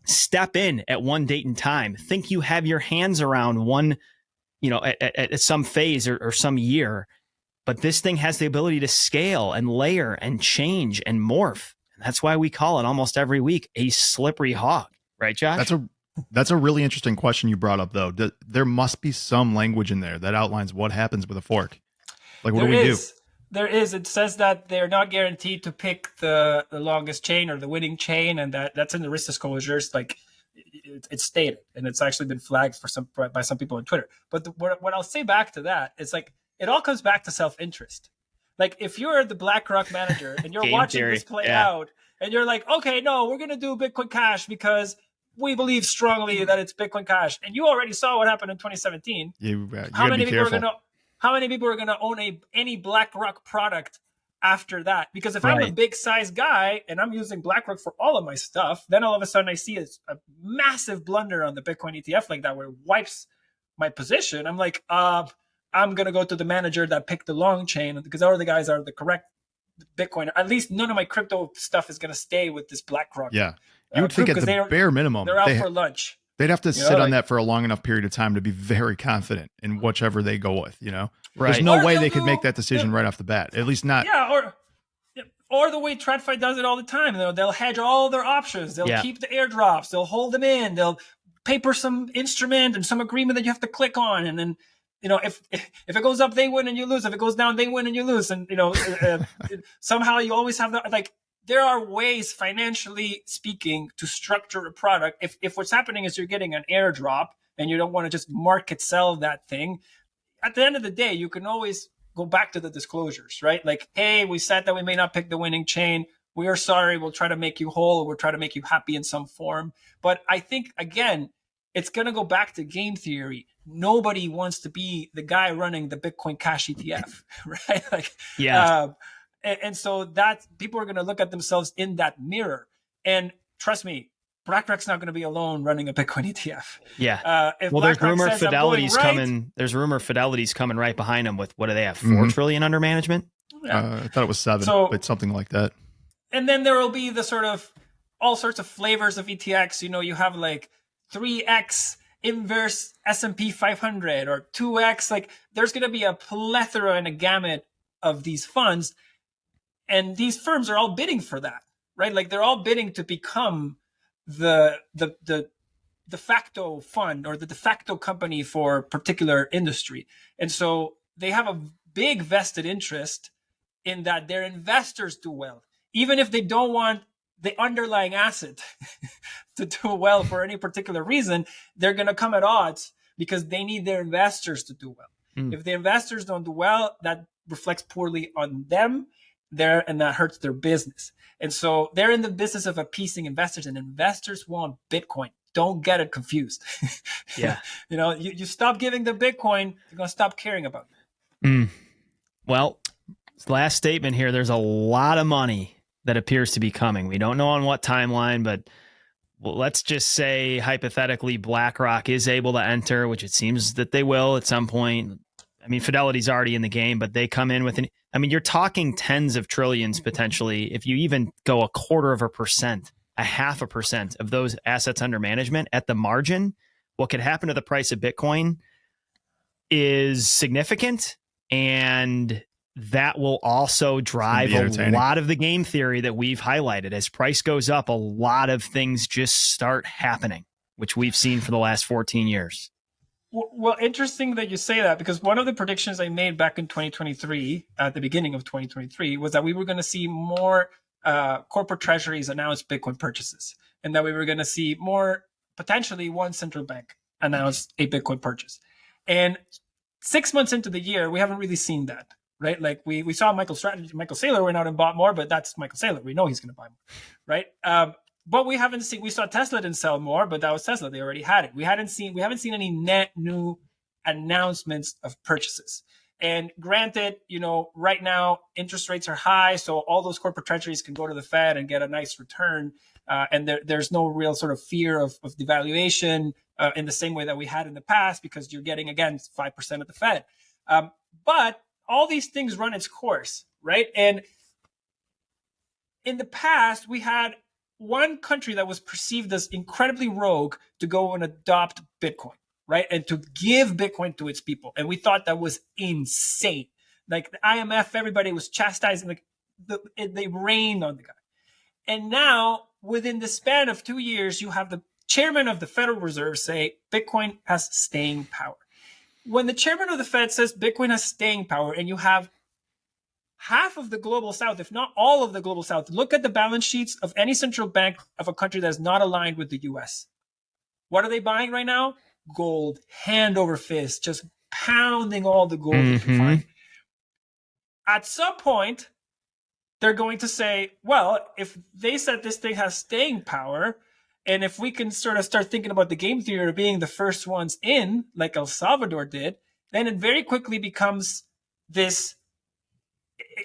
step in at one date and time, think you have your hands around one, at some phase or some year, but this thing has the ability to scale and layer and change and morph. And that's why we call it almost every week a slippery hog, right, Josh? That's a really interesting question you brought up, though. There must be some language in there that outlines what happens with a fork. Like, what do we do? There is. It says that they're not guaranteed to pick the longest chain or the winning chain, and that's in the risk disclosures. Like, it's stated, and it's actually been flagged by some people on Twitter. But what I'll say back to that is, like, it all comes back to self-interest. Like, if you're the BlackRock manager and you're watching this play out, and you're like, okay, no, we're gonna do Bitcoin Cash because we believe strongly that it's Bitcoin Cash. And you already saw what happened in 2017. You how gotta many be people careful. how many people are gonna own any BlackRock product after that? Because if I'm a Right. big size guy and I'm using BlackRock for all of my stuff, then all of a sudden I see a massive blunder on the Bitcoin ETF like that where it wipes my position. I'm like, I'm gonna go to the manager that picked the long chain because all the guys are the correct Bitcoin. At least none of my crypto stuff is gonna stay with this BlackRock. Yeah. You would think group, at the bare minimum, they're out for lunch. They'd have to sit on that for a long enough period of time to be very confident in whichever they go with, you know? Right. There's no way they could make that decision right off the bat. At least not. Yeah, or the way TradFi does it all the time. They'll hedge all their options. They'll keep the airdrops. They'll hold them in. They'll paper some instrument and some agreement that you have to click on. And then, if it goes up, they win and you lose. If it goes down, they win and you lose. And, somehow you always have that, like, there are ways, financially speaking, to structure a product. If what's happening is you're getting an airdrop and you don't want to just market sell that thing, at the end of the day, you can always go back to the disclosures, right? Like, hey, we said that we may not pick the winning chain. We are sorry. We'll try to make you whole. We'll try to make you happy in some form. But I think, again, it's going to go back to game theory. Nobody wants to be the guy running the Bitcoin Cash ETF, right? Like, and so that people are going to look at themselves in that mirror. And trust me, BlackRock's not going to be alone running a Bitcoin ETF. Yeah. Well, there's rumor Fidelity's coming. There's rumor Fidelity's coming right behind them with, what do they have? 4 trillion under management? I thought it was 7, but something like that. And then there will be the sort of all sorts of flavors of ETX. You have like 3x inverse S&P 500 or 2x. Like, there's going to be a plethora and a gamut of these funds. And these firms are all bidding for that, right? Like, they're all bidding to become the de facto fund or the de facto company for a particular industry. And so they have a big vested interest in that their investors do well, even if they don't want the underlying asset to do well for any particular reason. They're going to come at odds because they need their investors to do well. If the investors don't do well, that reflects poorly on them there, and that hurts their business. And so they're in the business of appeasing investors, and investors want Bitcoin. Don't get it confused. Yeah. You stop giving them Bitcoin, they're going to stop caring about you. Well, last statement here, there's a lot of money that appears to be coming. We don't know on what timeline, but let's just say hypothetically BlackRock is able to enter, which it seems that they will at some point. I mean, Fidelity's already in the game, but they come in with you're talking tens of trillions potentially. If you even go 0.25%, 0.5% of those assets under management at the margin, what could happen to the price of Bitcoin is significant. And that will also drive a lot of the game theory that we've highlighted. As price goes up, a lot of things just start happening, which we've seen for the last 14 years. Well, interesting that you say that, because one of the predictions I made back in 2023, at the beginning of 2023, was that we were going to see more corporate treasuries announce Bitcoin purchases, and that we were going to see more, potentially one central bank announce a Bitcoin purchase. And 6 months into the year, we haven't really seen that, right? Like we saw Michael Saylor went out and bought more, but that's Michael Saylor. We know he's going to buy more, right? But we saw Tesla didn't sell more, but that was Tesla. They already had it. We haven't seen any net new announcements of purchases. And granted, right now interest rates are high, so all those corporate treasuries can go to the Fed and get a nice return. And there's no real sort of fear of devaluation in the same way that we had in the past, because you're getting, again, 5% at the Fed. But all these things run its course, right? And in the past, we had one country that was perceived as incredibly rogue to go and adopt Bitcoin, right? And to give Bitcoin to its people. And we thought that was insane. Like the IMF, everybody was chastising, they rained on the guy. And now, within the span of 2 years, you have the chairman of the Federal Reserve say Bitcoin has staying power. When the chairman of the Fed says Bitcoin has staying power, and you have half of the global south, if not all of the global south, look at the balance sheets of any central bank of a country that's not aligned with the US. What are they buying right now? Gold, hand over fist, just pounding all the gold they can find. At some point, they're going to say, well, if they said this thing has staying power And if we can sort of start thinking about the game theory of being the first ones in, like El Salvador did, then it very quickly becomes this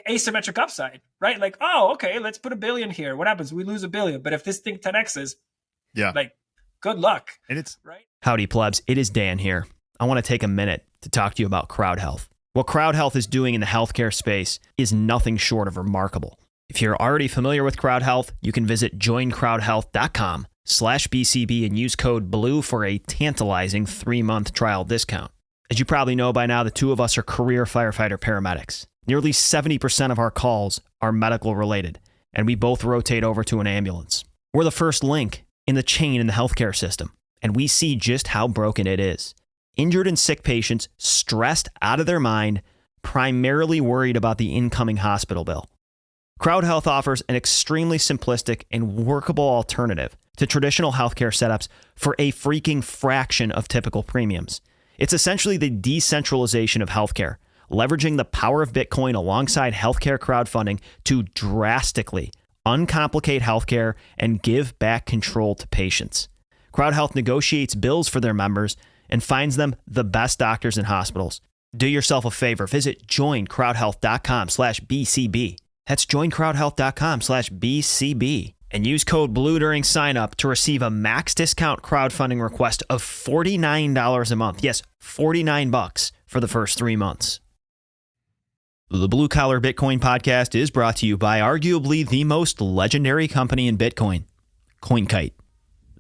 asymmetric upside, right? Like, oh, okay, let's put $1 billion here. What happens? We lose $1 billion. But if this thing 10x's, like, good luck. And it's right. Howdy, plebs. It is Dan here. I want to take a minute to talk to you about Crowd Health. What Crowd Health is doing in the healthcare space is nothing short of remarkable. If you're already familiar with Crowd Health, you can visit joincrowdhealth.com/BCB and use code BLUE for a tantalizing 3-month trial discount. As you probably know by now, the two of us are career firefighter paramedics. Nearly 70% of our calls are medical related, and we both rotate over to an ambulance. We're the first link in the chain in the healthcare system, and we see just how broken it is. Injured and sick patients stressed out of their mind, primarily worried about the incoming hospital bill. Crowd Health offers an extremely simplistic and workable alternative to traditional healthcare setups for a freaking fraction of typical premiums. It's essentially the decentralization of healthcare, leveraging the power of Bitcoin alongside healthcare crowdfunding to drastically uncomplicate healthcare and give back control to patients. Crowd Health negotiates bills for their members and finds them the best doctors and hospitals. Do yourself a favor. Visit joincrowdhealth.com/BCB. That's joincrowdhealth.com/BCB. And use code BLUE during sign up to receive a max discount crowdfunding request of $49 a month. Yes, $49 for the first 3 months. The Blue Collar Bitcoin podcast is brought to you by arguably the most legendary company in Bitcoin, CoinKite.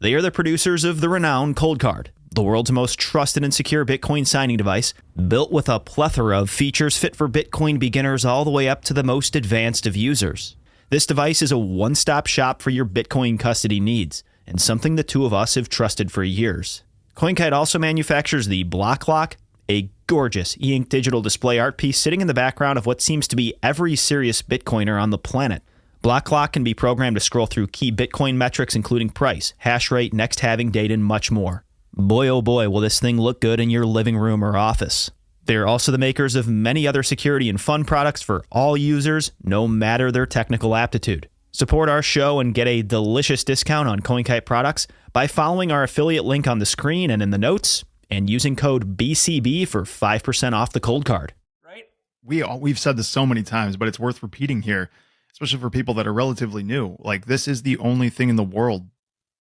They are the producers of the renowned Cold Card, the world's most trusted and secure Bitcoin signing device, built with a plethora of features fit for Bitcoin beginners all the way up to the most advanced of users. This device is a one-stop shop for your Bitcoin custody needs, and something the two of us have trusted for years. CoinKite also manufactures the Block Lock, a gorgeous e-ink digital display art piece sitting in the background of what seems to be every serious Bitcoiner on the planet. Block Lock can be programmed to scroll through key Bitcoin metrics including price, hash rate, next halving date, and much more. Boy, oh boy, will this thing look good in your living room or office. They are also the makers of many other security and fun products for all users, no matter their technical aptitude. Support our show and get a delicious discount on CoinKite products by following our affiliate link on the screen and in the notes, and using code BCB for 5% off the Cold Card. Right? We've said this so many times, but it's worth repeating here, especially for people that are relatively new. Like, this is the only thing in the world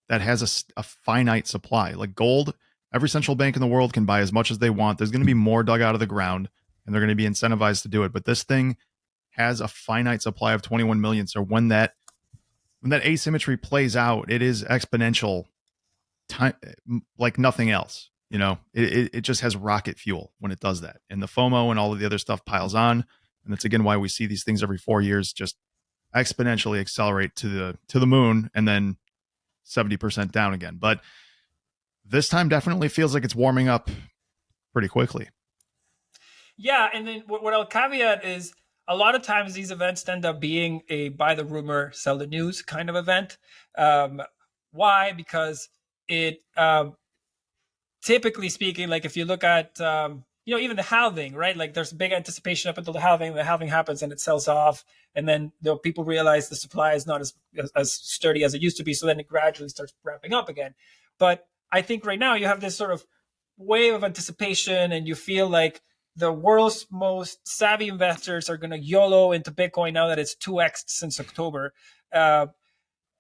that has a finite supply. Like gold, every central bank in the world can buy as much as they want. There's going to be more dug out of the ground, and they're going to be incentivized to do it. But this thing has a finite supply of 21 million. So when that asymmetry plays out, it is exponential, time like nothing else. You know, it just has rocket fuel when it does that. And the FOMO and all of the other stuff piles on. And that's again why we see these things every 4 years just exponentially accelerate to the moon and then 70% down again. But this time definitely feels like it's warming up pretty quickly. Yeah, and then what I'll caveat is a lot of times these events end up being a buy the rumor, sell the news kind of event. Why? Because it typically speaking, like if you look at even the halving, right? Like there's big anticipation up until the halving happens and it sells off, and then people realize the supply is not as sturdy as it used to be, so then it gradually starts ramping up again. But I think right now you have this sort of wave of anticipation, and you feel like the world's most savvy investors are going to YOLO into Bitcoin now that it's 2x since October. And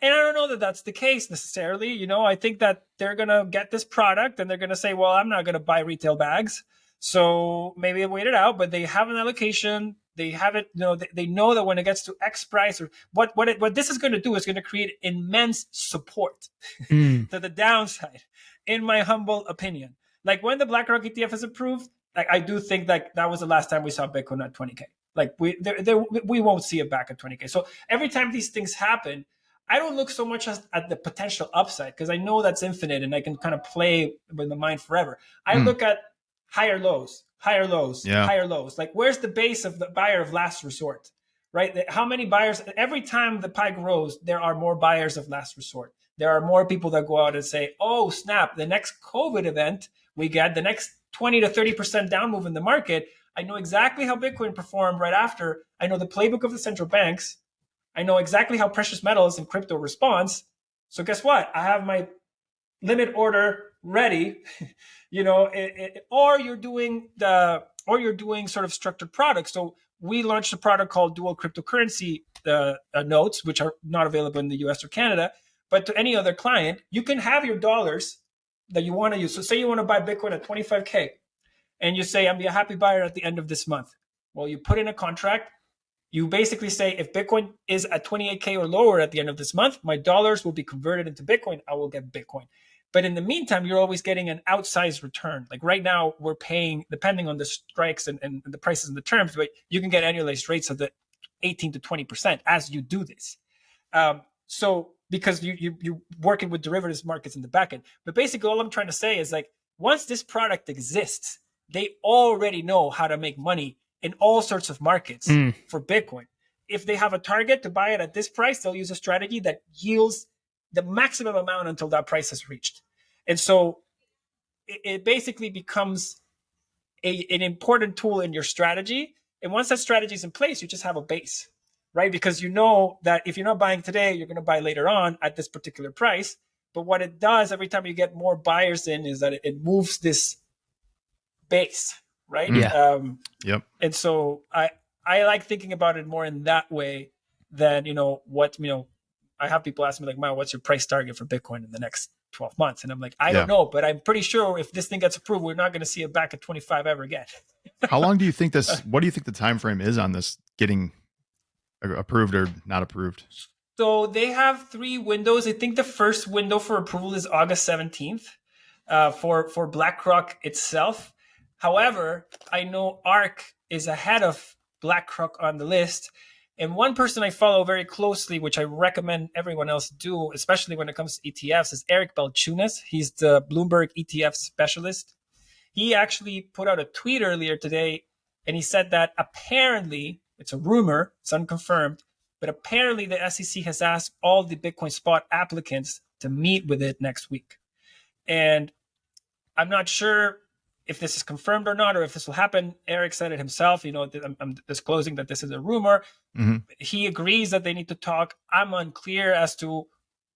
I don't know that that's the case necessarily. You know, I think that they're going to get this product and they're going to say, well, I'm not going to buy retail bags. So maybe they wait it out, but they have an allocation. They have it, they know that when it gets to X price, or what this is going to do is going to create immense support to the downside, in my humble opinion. Like when the BlackRock ETF is approved, like I do think that was the last time we saw Bitcoin at 20K. Like we won't see it back at 20K. So every time these things happen, I don't look so much at the potential upside, because I know that's infinite and I can kind of play with the mind forever. I look at higher lows, higher lows, higher lows. Like where's the base of the buyer of last resort, right? How many buyers? Every time the pie grows, there are more buyers of last resort. There are more people that go out and say, oh, snap, the next COVID event we get, the next 20 to 30% down move in the market. I know exactly how Bitcoin performed right after. I know the playbook of the central banks. I know exactly how precious metals and crypto responds. So guess what? I have my limit order ready, or you're doing sort of structured products. So we launched a product called dual cryptocurrency notes, which are not available in the US or Canada, but to any other client, you can have your dollars that you want to use. So say you want to buy Bitcoin at 25K and you say, I'm be a happy buyer at the end of this month. Well, you put in a contract. You basically say, if Bitcoin is at 28K or lower at the end of this month, my dollars will be converted into Bitcoin. I will get Bitcoin. But in the meantime, you're always getting an outsized return. Like right now, we're paying, depending on the strikes and the prices and the terms, but you can get annualized rates of the 18 to 20% as you do this. So because you're working with derivatives markets in the back end. But basically, all I'm trying to say is like, once this product exists, they already know how to make money in all sorts of markets for Bitcoin. If they have a target to buy it at this price, they'll use a strategy that yields the maximum amount until that price is reached. And so it basically becomes an important tool in your strategy. And once that strategy is in place, you just have a base, right? Because you know that if you're not buying today, you're going to buy later on at this particular price. But what it does every time you get more buyers in is that it moves this base, right? Yeah. Yep. And so I like thinking about it more in that way than, I have people ask me like, Mao, what's your price target for Bitcoin in the next 12 months? And I'm like, I don't know, but I'm pretty sure if this thing gets approved, we're not going to see it back at 25 ever again. How long do you think what do you think the time frame is on this getting approved or not approved? So they have 3 windows. I think the first window for approval is August 17th for BlackRock itself. However, I know ARK is ahead of BlackRock on the list. And one person I follow very closely, which I recommend everyone else do, especially when it comes to ETFs, is Eric Balchunas. He's the Bloomberg ETF specialist. He actually put out a tweet earlier today, and he said that apparently, it's a rumor, it's unconfirmed, but apparently the SEC has asked all the Bitcoin spot applicants to meet with it next week. And I'm not sure if this is confirmed or not, or if this will happen. Eric said it himself. I'm disclosing that this is a rumor. Mm-hmm. He agrees that they need to talk. I'm unclear as to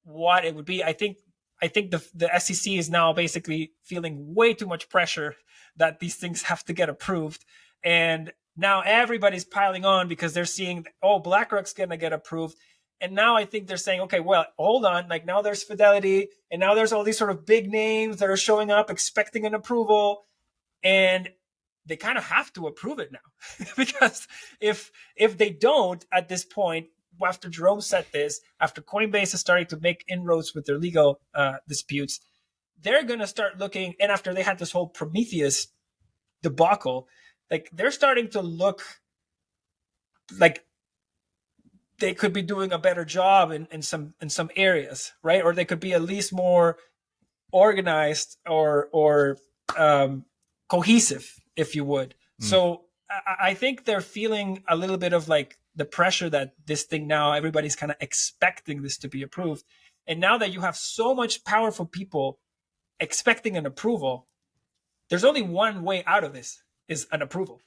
what it would be. I think the SEC is now basically feeling way too much pressure that these things have to get approved. And now everybody's piling on because they're seeing, BlackRock's going to get approved. And now I think they're saying, okay, well, hold on. Like now there's Fidelity, and now there's all these sort of big names that are showing up expecting an approval. And they kind of have to approve it now because if they don't at this point, after Jerome said this, after Coinbase is starting to make inroads with their legal disputes, they're going to start looking. And after they had this whole Prometheus debacle, like they're starting to look like they could be doing a better job in some areas, right? Or they could be at least more organized or cohesive, if you would. So I think they're feeling a little bit of like the pressure that this thing now, everybody's kind of expecting this to be approved. And now that you have so much powerful people expecting an approval, there's only one way out of this, is an approval.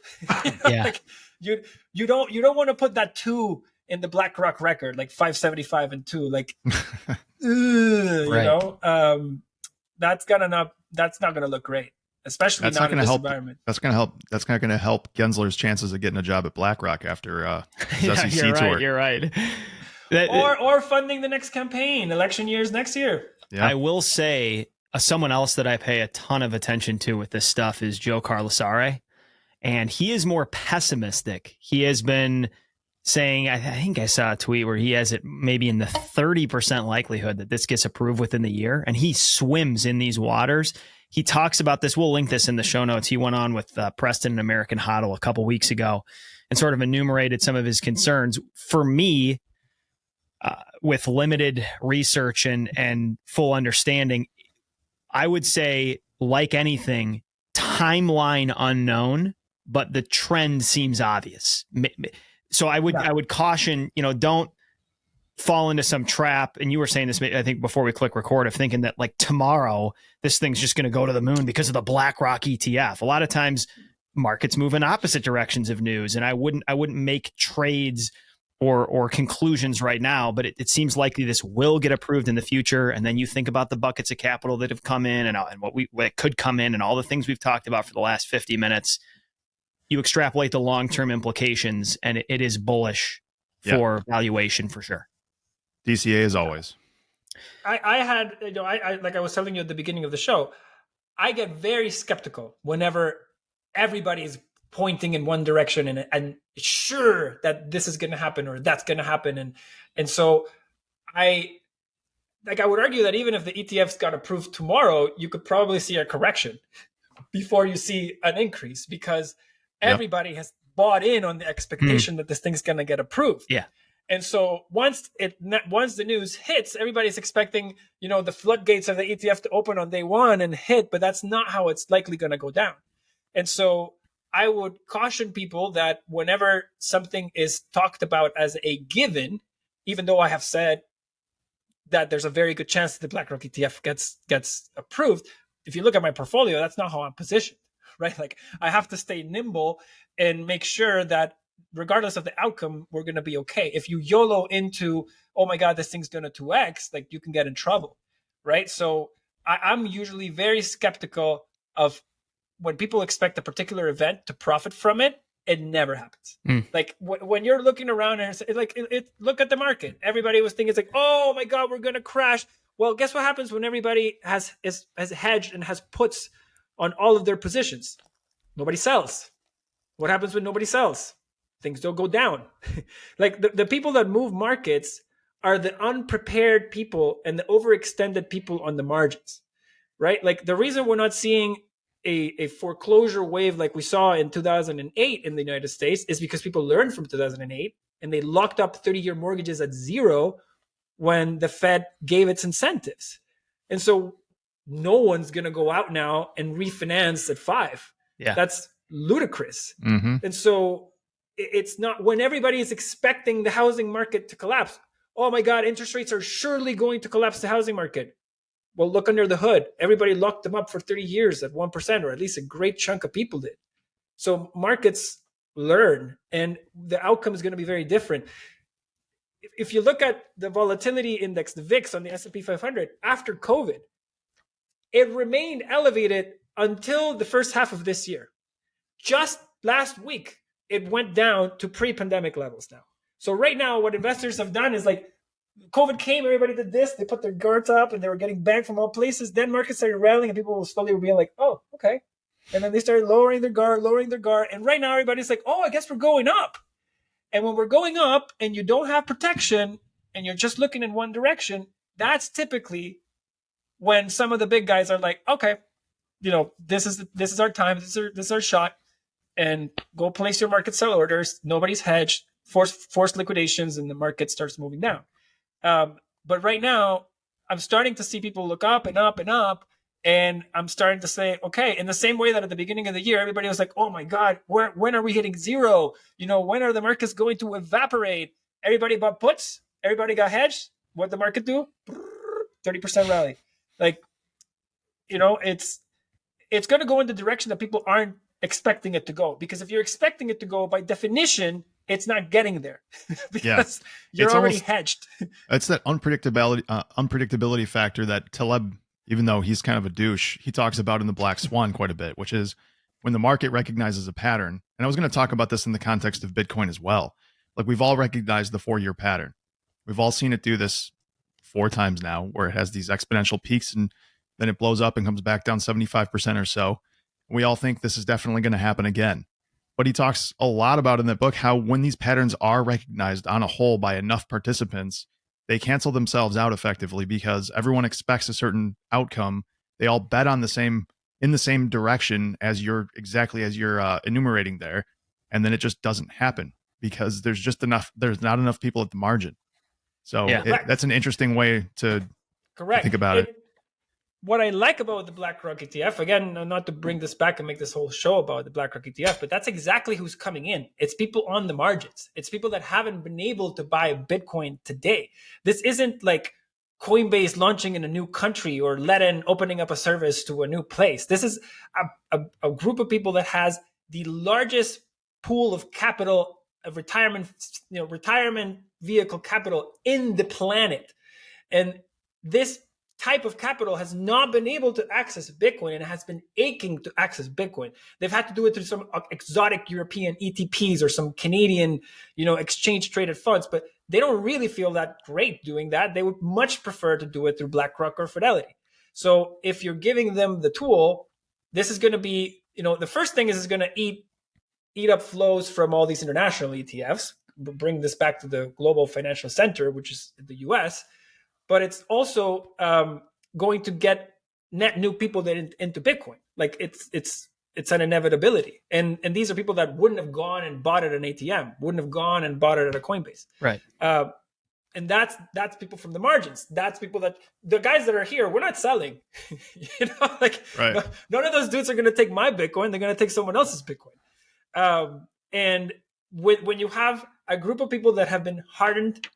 Yeah. Like you don't want to put that 2 in the BlackRock record, like 575 and 2, like, that's not going to look great. Especially that's not in this help, environment. That's not going to help Gensler's chances of getting a job at BlackRock after his SEC tour. You're right. Or funding the next campaign, election years next year. Yeah. I will say someone else that I pay a ton of attention to with this stuff is Joe Carlasare, and he is more pessimistic. He has been saying, I think I saw a tweet where he has it maybe in the 30% likelihood that this gets approved within the year, and he swims in these waters. He talks about this. We'll link this in the show notes. He went on with Preston and American Hodl a couple weeks ago and sort of enumerated some of his concerns. For me, with limited research and full understanding, I would say, like anything, timeline unknown, but the trend seems obvious. So I would caution, don't fall into some trap. And you were saying this, I think, before we click record, of thinking that like tomorrow this thing's just going to go to the moon because of the BlackRock ETF. A lot of times markets move in opposite directions of news, and I wouldn't make trades or conclusions right now, but it seems likely this will get approved in the future. And then you think about the buckets of capital that have come in and what could come in and all the things we've talked about for the last 50 minutes. You extrapolate the long-term implications, and it is bullish for valuation for sure. DCA as always. I had, I like I was telling you at the beginning of the show, I get very skeptical whenever everybody is pointing in one direction and sure that this is going to happen or that's going to happen. And so I would argue that even if the ETFs got approved tomorrow, you could probably see a correction before you see an increase, because everybody has bought in on the expectation that this thing's going to get approved. Yeah. And so once the news hits, everybody's expecting, the floodgates of the ETF to open on day one and hit, but that's not how it's likely going to go down. And so I would caution people that whenever something is talked about as a given, even though I have said that there's a very good chance that the BlackRock ETF gets approved, if you look at my portfolio, that's not how I'm positioned, right? Like, I have to stay nimble and make sure that regardless of the outcome, we're going to be okay. If you YOLO into, oh my God, this thing's going to 2X, like, you can get in trouble, right? So I'm usually very skeptical of when people expect a particular event to profit from it. It never happens. Like, when you're looking around and look at the market, everybody was thinking it's like, oh my God, we're going to crash. Well, guess what happens when everybody has hedged and has puts on all of their positions? Nobody sells. What happens when nobody sells? Things don't go down. Like, the people that move markets are the unprepared people and the overextended people on the margins, right? Like, the reason we're not seeing a foreclosure wave like we saw in 2008 in the United States is because people learned from 2008 and they locked up 30-year mortgages at zero when the Fed gave its incentives. And so no one's going to go out now and refinance at 5. Yeah. That's ludicrous. And so it's not, when everybody is expecting the housing market to collapse, oh my God, interest rates are surely going to collapse the housing market. Well, look under the hood. Everybody locked them up for 30 years at 1%, or at least a great chunk of people did. So markets learn, and the outcome is going to be very different. If you look at the volatility index, the VIX on the S&P 500, after COVID, it remained elevated until the first half of this year. Just last week, it went down to pre-pandemic levels now. So right now, what investors have done is, like, COVID came, everybody did this, they put their guards up and they were getting banged from all places. Then markets started rallying and people slowly were being like, oh, okay. And then they started lowering their guard. And right now everybody's like, oh, I guess we're going up. And when we're going up and you don't have protection and you're just looking in one direction, that's typically when some of the big guys are like, okay, this is our time. This is our shot. And go place your market sell orders. Nobody's hedged, forced liquidations, and the market starts moving down. But right now, I'm starting to see people look up and up and up, and I'm starting to say, okay, in the same way that at the beginning of the year, everybody was like, oh my God, when are we hitting zero? When are the markets going to evaporate? Everybody bought puts, everybody got hedged. What'd the market do? 30% rally. Like, it's going to go in the direction that people aren't expecting it to go. Because if you're expecting it to go, by definition, it's not getting there because you're already hedged. It's that unpredictability factor that Taleb, even though he's kind of a douche, he talks about in the Black Swan quite a bit, which is when the market recognizes a pattern. And I was going to talk about this in the context of Bitcoin as well. Like, we've all recognized the 4-year pattern. We've all seen it do this 4 times now, where it has these exponential peaks and then it blows up and comes back down 75% or so. We all think this is definitely going to happen again. But he talks a lot about in that book how when these patterns are recognized on a whole by enough participants, they cancel themselves out effectively because everyone expects a certain outcome. They all bet on in the same direction as you're enumerating there. And then it just doesn't happen because there's not enough people at the margin. So that's an interesting way to think about it. What I like about the BlackRock ETF, again, not to bring this back and make this whole show about the BlackRock ETF, but that's exactly who's coming in. It's people on the margins. It's people that haven't been able to buy Bitcoin today. This isn't like Coinbase launching in a new country or Ledn opening up a service to a new place. This is a group of people that has the largest pool of capital of retirement vehicle capital in the planet. And this type of capital has not been able to access Bitcoin and has been aching to access Bitcoin. They've had to do it through some exotic European ETPs or some Canadian, exchange traded funds, but they don't really feel that great doing that. They would much prefer to do it through BlackRock or Fidelity. So if you're giving them the tool, this is going to be, the first thing is it's going to eat up flows from all these international ETFs, bring this back to the global financial center, which is the US. But it's also going to get net new people into Bitcoin. Like it's an inevitability. And these are people that wouldn't have gone and bought it at an ATM, wouldn't have gone and bought it at a Coinbase. Right. And that's people from the margins. That's people that the guys that are here, we're not selling. Right. None of those dudes are going to take my Bitcoin. They're going to take someone else's Bitcoin. And when you have a group of people that have been hardened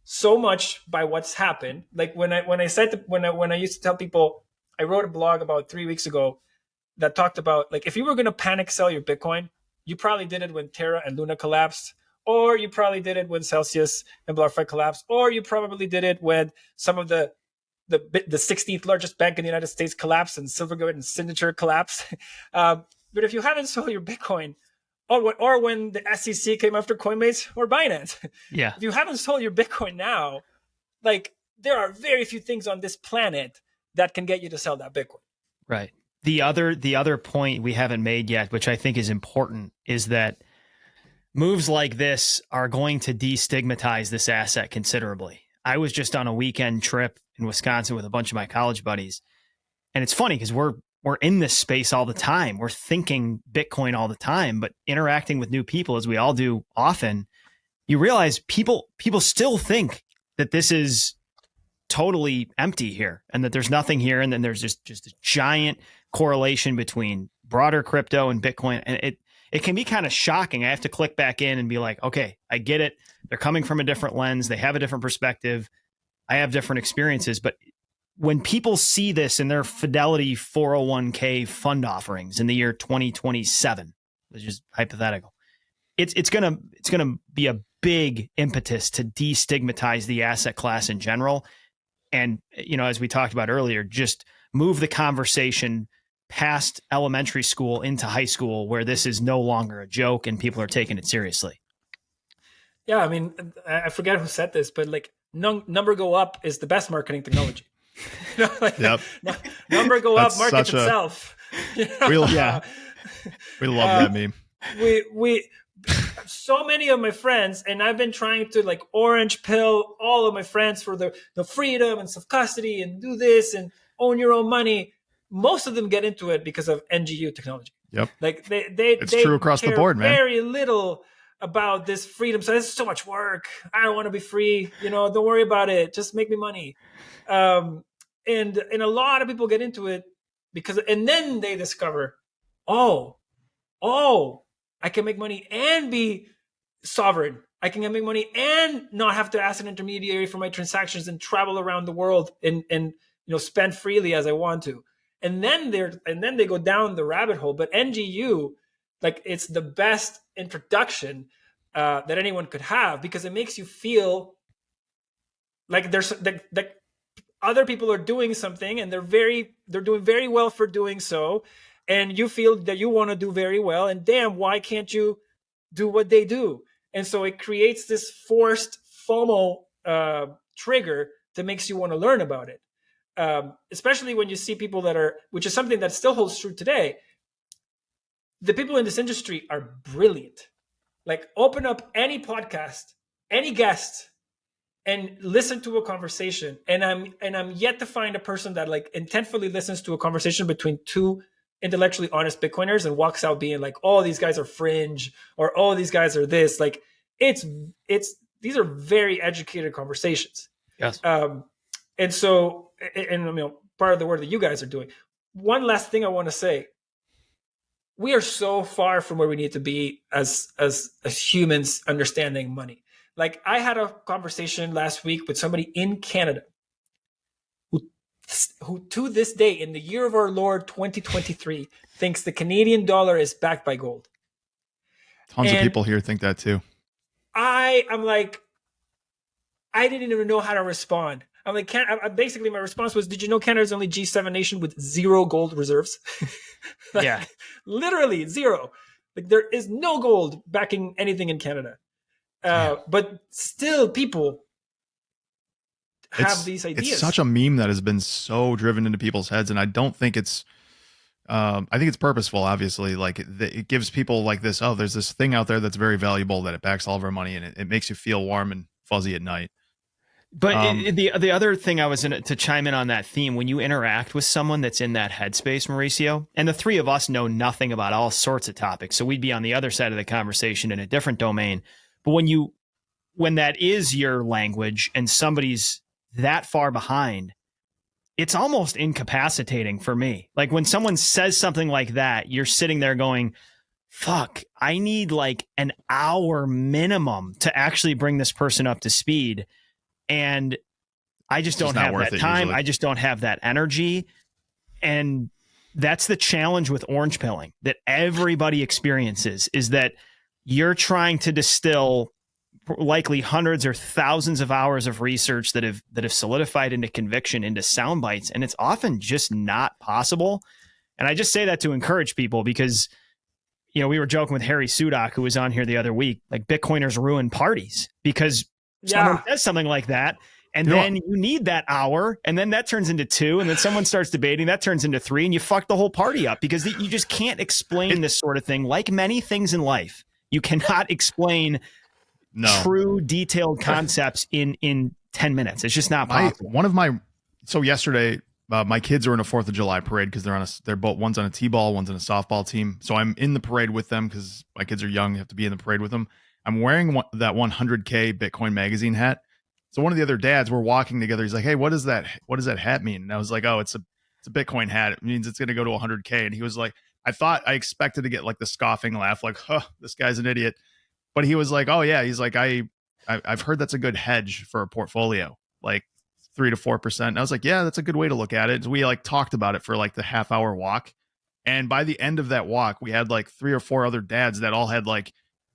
so much by what's happened, like when I used to tell people, I wrote a blog about 3 weeks ago that talked about, like, if you were going to panic sell your Bitcoin, you probably did it when Terra and Luna collapsed, or you probably did it when Celsius and BlackRock collapsed, or you probably did it when some of the 16th largest bank in the United States collapsed and Silvergate and Signature collapsed. But if you haven't sold your Bitcoin, or when the SEC came after Coinbase or Binance, yeah, if you haven't sold your Bitcoin now, like, there are very few things on this planet that can get you to sell that Bitcoin. Right. The other point we haven't made yet, which I think is important, is that moves like this are going to destigmatize this asset considerably. I was just on a weekend trip in Wisconsin with a bunch of my college buddies. And it's funny because we're in this space all the time. We're thinking Bitcoin all the time, but interacting with new people, as we all do often, you realize people still think that this is totally empty here and that there's nothing here. And then there's just a giant correlation between broader crypto and Bitcoin. And it can be kind of shocking. I have to click back in and be like, okay, I get it. They're coming from a different lens. They have a different perspective. I have different experiences. But when people see this in their Fidelity 401k fund offerings in the year 2027, which is hypothetical, it's gonna be a big impetus to destigmatize the asset class in general. And, as we talked about earlier, just move the conversation past elementary school into high school, where this is no longer a joke and people are taking it seriously. Yeah, I mean, I forget who said this, but like number go up is the best marketing technology. Yep. Number go up, market itself. We love that meme. We so many of my friends, and I've been trying to like orange pill all of my friends for the freedom and self-custody and do this and own your own money. Most of them get into it because of NGU technology. Yep. Like they true across the board, man. Very little about this freedom. So it's so much work. I don't want to be free. Don't worry about it. Just make me money. And a lot of people get into it and then they discover, oh, I can make money and be sovereign. I can make money and not have to ask an intermediary for my transactions and travel around the world and spend freely as I want to. And then they go down the rabbit hole. But NGU, like, it's the best introduction that anyone could have, because it makes you feel like there's that other people are doing something and they're doing very well for doing so, and you feel that you want to do very well, and damn, why can't you do what they do? And so it creates this forced FOMO trigger that makes you want to learn about it. Especially when you see people which is something that still holds true today. The people in this industry are brilliant. Like, open up any podcast, any guest, and listen to a conversation. And I'm yet to find a person that like intentfully listens to a conversation between two intellectually honest Bitcoiners and walks out being like, oh, these guys are fringe, or oh, these guys are this. Like, these are very educated conversations. Yes. And so, part of the work that you guys are doing. One last thing I want to say: we are so far from where we need to be as humans understanding money. Like, I had a conversation last week with somebody in Canada who to this day, in the year of our Lord 2023, thinks the Canadian dollar is backed by gold. Tons of people here think that too. I'm like, I didn't even know how to respond. I'm like, basically my response was, did you know Canada's only G7 nation with 0 gold reserves? Like, Yeah. literally 0. Like there is no gold backing anything in Canada. But still people have these It's ideas. such a meme that has been so driven into people's heads, and I don't think it's I think it's purposeful. Obviously, like it gives people like this, oh, there's this thing out there that's very valuable that it backs all of our money, and it makes you feel warm and fuzzy at night. But the other thing I was to chime in on that theme, when you interact with someone that's in that headspace, Mauricio, and the three of us know nothing about all sorts of topics, so we'd be on the other side of the conversation in a different domain. But when that is your language and somebody's that far behind, it's almost incapacitating for me. Like when someone says something like that, you're sitting there going, fuck, I need like an hour minimum to actually bring this person up to speed. And I just don't have that time. I just don't have that energy. And that's the challenge with orange pilling that everybody experiences, is that you're trying to distill likely hundreds or thousands of hours of research that have solidified into conviction into sound bites, and it's often just not possible. And I just say that to encourage people, because we were joking with Harry Sudak, who was on here the other week, like Bitcoiners ruin parties because someone says something like that, and then you need that hour, and then that turns into 2, and then someone starts debating, that turns into 3, and you fuck the whole party up, because you just can't explain this sort of thing. Like many things in life, you cannot explain true detailed concepts in 10 minutes. It's just not possible. So yesterday, my kids are in a 4th of July parade because they're both, one's on a t-ball, one's on a softball team. So I'm in the parade with them because my kids are young, have to be in the parade with them. I'm wearing that 100K Bitcoin magazine hat. So one of the other dads, we're walking together. He's like, "Hey, what does that hat mean?" And I was like, "Oh, it's a Bitcoin hat. It means it's going to go to 100K." And he was like, I expected to get like the scoffing laugh, like, "Huh, this guy's an idiot." But he was like, "Oh yeah," he's like, I've heard that's a good hedge for a portfolio, like 3 to 4%. And I was like, "Yeah, that's a good way to look at it." We like talked about it for like the half-hour walk. And by the end of that walk, we had like 3 or 4 other dads that all had like,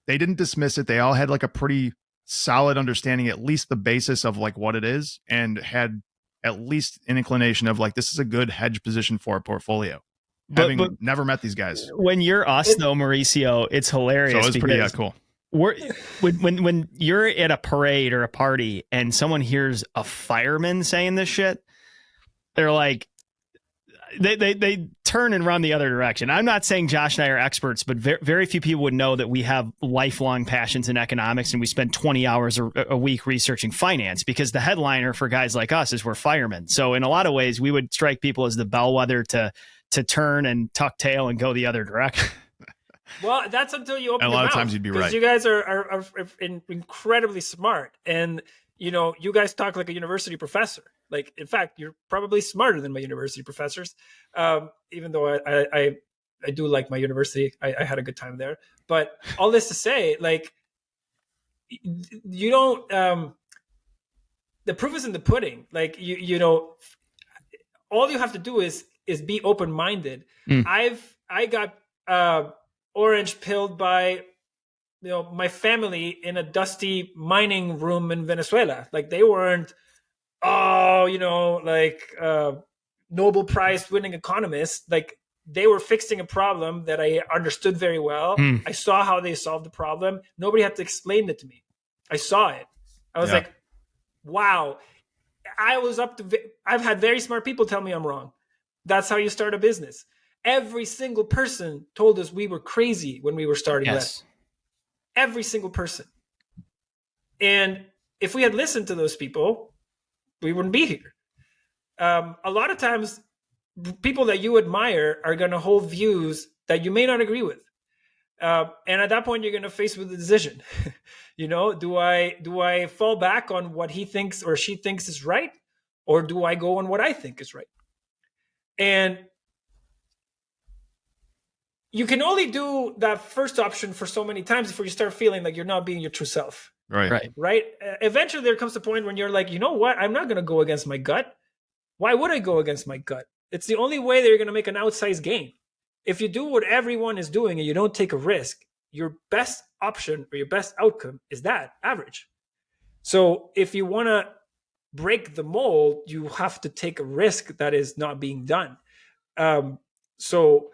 they didn't dismiss it. They all had like a pretty solid understanding, at least the basis of like what it is, and had at least an inclination of like, this is a good hedge position for a portfolio. But never met these guys. When you're us though, Mauricio, it's hilarious. So it was pretty cool. When you're at a parade or a party and someone hears a fireman saying this shit, they're like, they turn and run the other direction. I'm not saying Josh and I are experts, but very few people would know that we have lifelong passions in economics, and we spend 20 hours a week researching finance, because the headliner for guys like us is we're firemen. So in a lot of ways, we would strike people as the bellwether to turn and tuck tail and go the other direction. Well, that's until you open your mouth. A lot of times you'd be right. You guys are incredibly smart, and you guys talk like a university professor. Like, in fact, you're probably smarter than my university professors. Even though I do like my university, I had a good time there. But all this to say, like, you don't. The proof is in the pudding. Like all you have to do is be open minded. I got orange pilled by my family in a dusty mining room in Venezuela. Like, they weren't Nobel Prize winning economists. Like, they were fixing a problem that I understood very well. I saw how they solved the problem. Nobody had to explain it to me. I saw it. I was like, wow. I've had very smart people tell me I'm wrong. That's how you start a business. Every single person told us we were crazy when we were starting that. Every single person. And if we had listened to those people, we wouldn't be here. A lot of times, people that you admire are going to hold views that you may not agree with. And at that point, you're going to face with the decision. Do I fall back on what he thinks or she thinks is right? Or do I go on what I think is right? And you can only do that first option for so many times before you start feeling like you're not being your true self. Right. Eventually, there comes a point when you're like, you know what? I'm not going to go against my gut. Why would I go against my gut? It's the only way that you're going to make an outsized gain. If you do what everyone is doing and you don't take a risk, your best option or your best outcome is that average. So if you want to break the mold, you have to take a risk that is not being done. So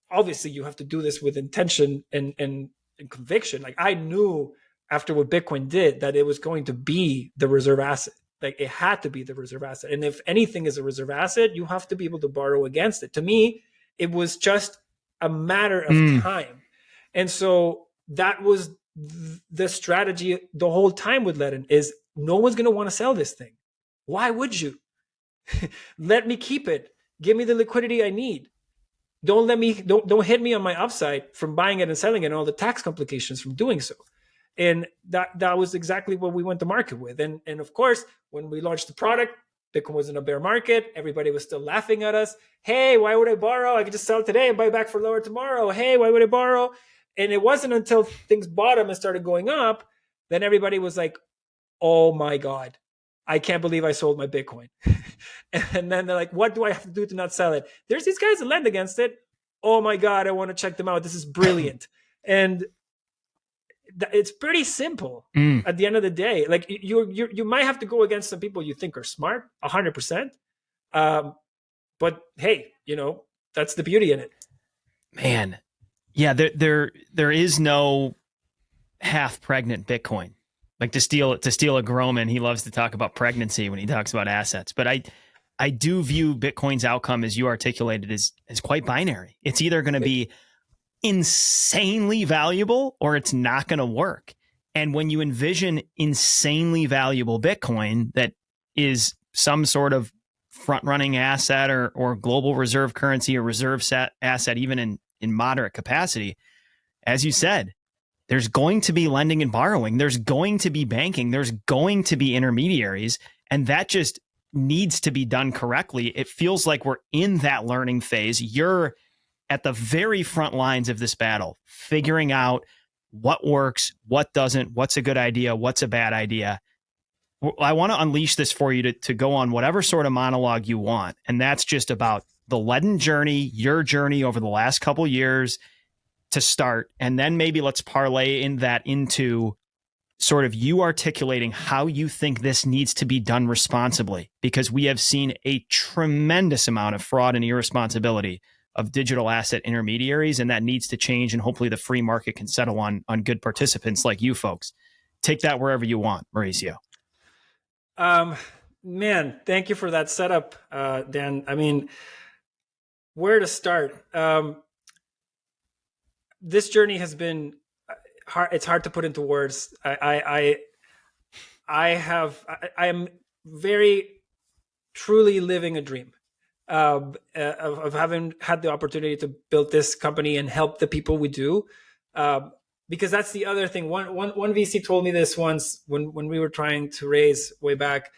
obviously you have to do this with intention and conviction. Like I knew after what Bitcoin did that it was going to be the reserve asset. Like it had to be the reserve asset. And if anything is a reserve asset, you have to be able to borrow against it. To me, it was just a matter of time. And so that was the strategy the whole time with Ledn is no one's going to want to sell this thing. Why would you? Let me keep it. Give me the liquidity I need. Don't hit me on my upside from buying it and selling it and all the tax complications from doing so. And that was exactly what we went to market with. And of course, when we launched the product, Bitcoin was in a bear market. Everybody was still laughing at us. Hey, why would I borrow? I could just sell today and buy back for lower tomorrow. Hey, why would I borrow? And it wasn't until things bottomed and started going up, then everybody was like, oh my God, I can't believe I sold my Bitcoin. And then they're like, what do I have to do to not sell it? There's these guys that lend against it. Oh my God, I want to check them out. This is brilliant. And it's pretty simple at the end of the day. Like you might have to go against some people you think are smart, 100%. But hey, that's the beauty in it. Man, yeah, there is no half pregnant Bitcoin. Like to steal a Groman, he loves to talk about pregnancy when he talks about assets. But I do view Bitcoin's outcome, as you articulated, as quite binary. It's either going to be insanely valuable or it's not going to work. And when you envision insanely valuable Bitcoin that is some sort of front-running asset or global reserve currency or reserve asset, even in moderate capacity, as you said, there's going to be lending and borrowing. There's going to be banking. There's going to be intermediaries. And that just needs to be done correctly. It feels like we're in that learning phase. You're at the very front lines of this battle, figuring out what works, what doesn't, what's a good idea, what's a bad idea. I want to unleash this for you to go on whatever sort of monologue you want. And that's just about the Ledn journey, your journey over the last couple of years to start. And then maybe let's parlay into sort of you articulating how you think this needs to be done responsibly, because we have seen a tremendous amount of fraud and irresponsibility of digital asset intermediaries, and that needs to change. And hopefully the free market can settle on good participants like you folks. Take that wherever you want, Mauricio. Man, thank you for that setup, Dan. I mean, where to start? This journey has been hard. It's hard to put into words. I am very truly living a dream of having had the opportunity to build this company and help the people we do. Because that's the other thing. One VC told me this once when we were trying to raise way back.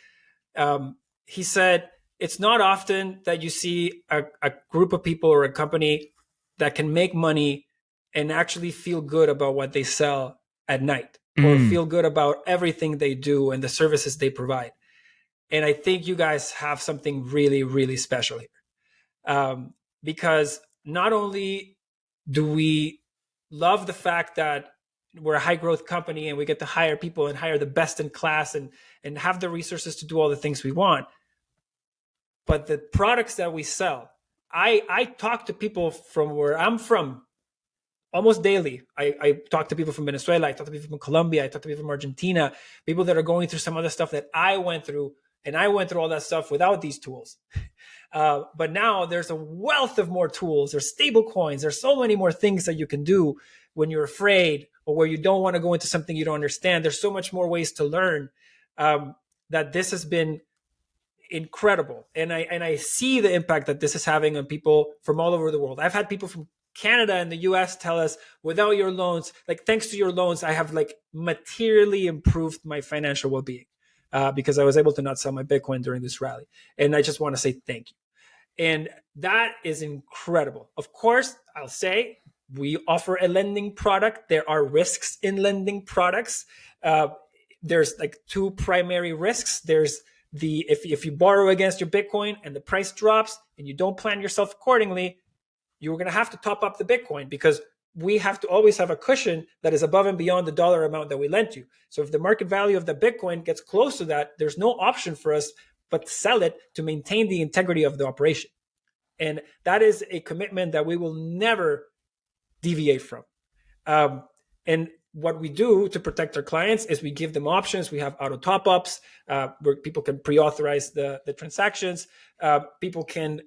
He said, it's not often that you see a group of people or a company that can make money and actually feel good about what they sell at night or feel good about everything they do and the services they provide. And I think you guys have something really, really special here. Because not only do we love the fact that we're a high growth company and we get to hire people and hire the best in class and have the resources to do all the things we want, but the products that we sell, I talk to people from where I'm from almost daily. I talk to people from Venezuela. I talk to people from Colombia. I talk to people from Argentina, people that are going through some other stuff that I went through. And I went through all that stuff without these tools. But now there's a wealth of more tools. There's stable coins. There's so many more things that you can do when you're afraid or where you don't want to go into something you don't understand. There's so much more ways to learn that this has been incredible. And I see the impact that this is having on people from all over the world. I've had people from Canada and the US tell us, without your loans, like thanks to your loans, I have like materially improved my financial well-being because I was able to not sell my Bitcoin during this rally. And I just want to say thank you. And that is incredible. Of course, I'll say we offer a lending product. There are risks in lending products. There's like two primary risks. There's if you borrow against your Bitcoin and the price drops and you don't plan yourself accordingly, you're going to have to top up the Bitcoin because we have to always have a cushion that is above and beyond the dollar amount that we lent you. So if the market value of the Bitcoin gets close to that, there's no option for us but to sell it to maintain the integrity of the operation. And that is a commitment that we will never deviate from. And what we do to protect our clients is we give them options. We have auto top-ups where people can pre-authorize the transactions. People can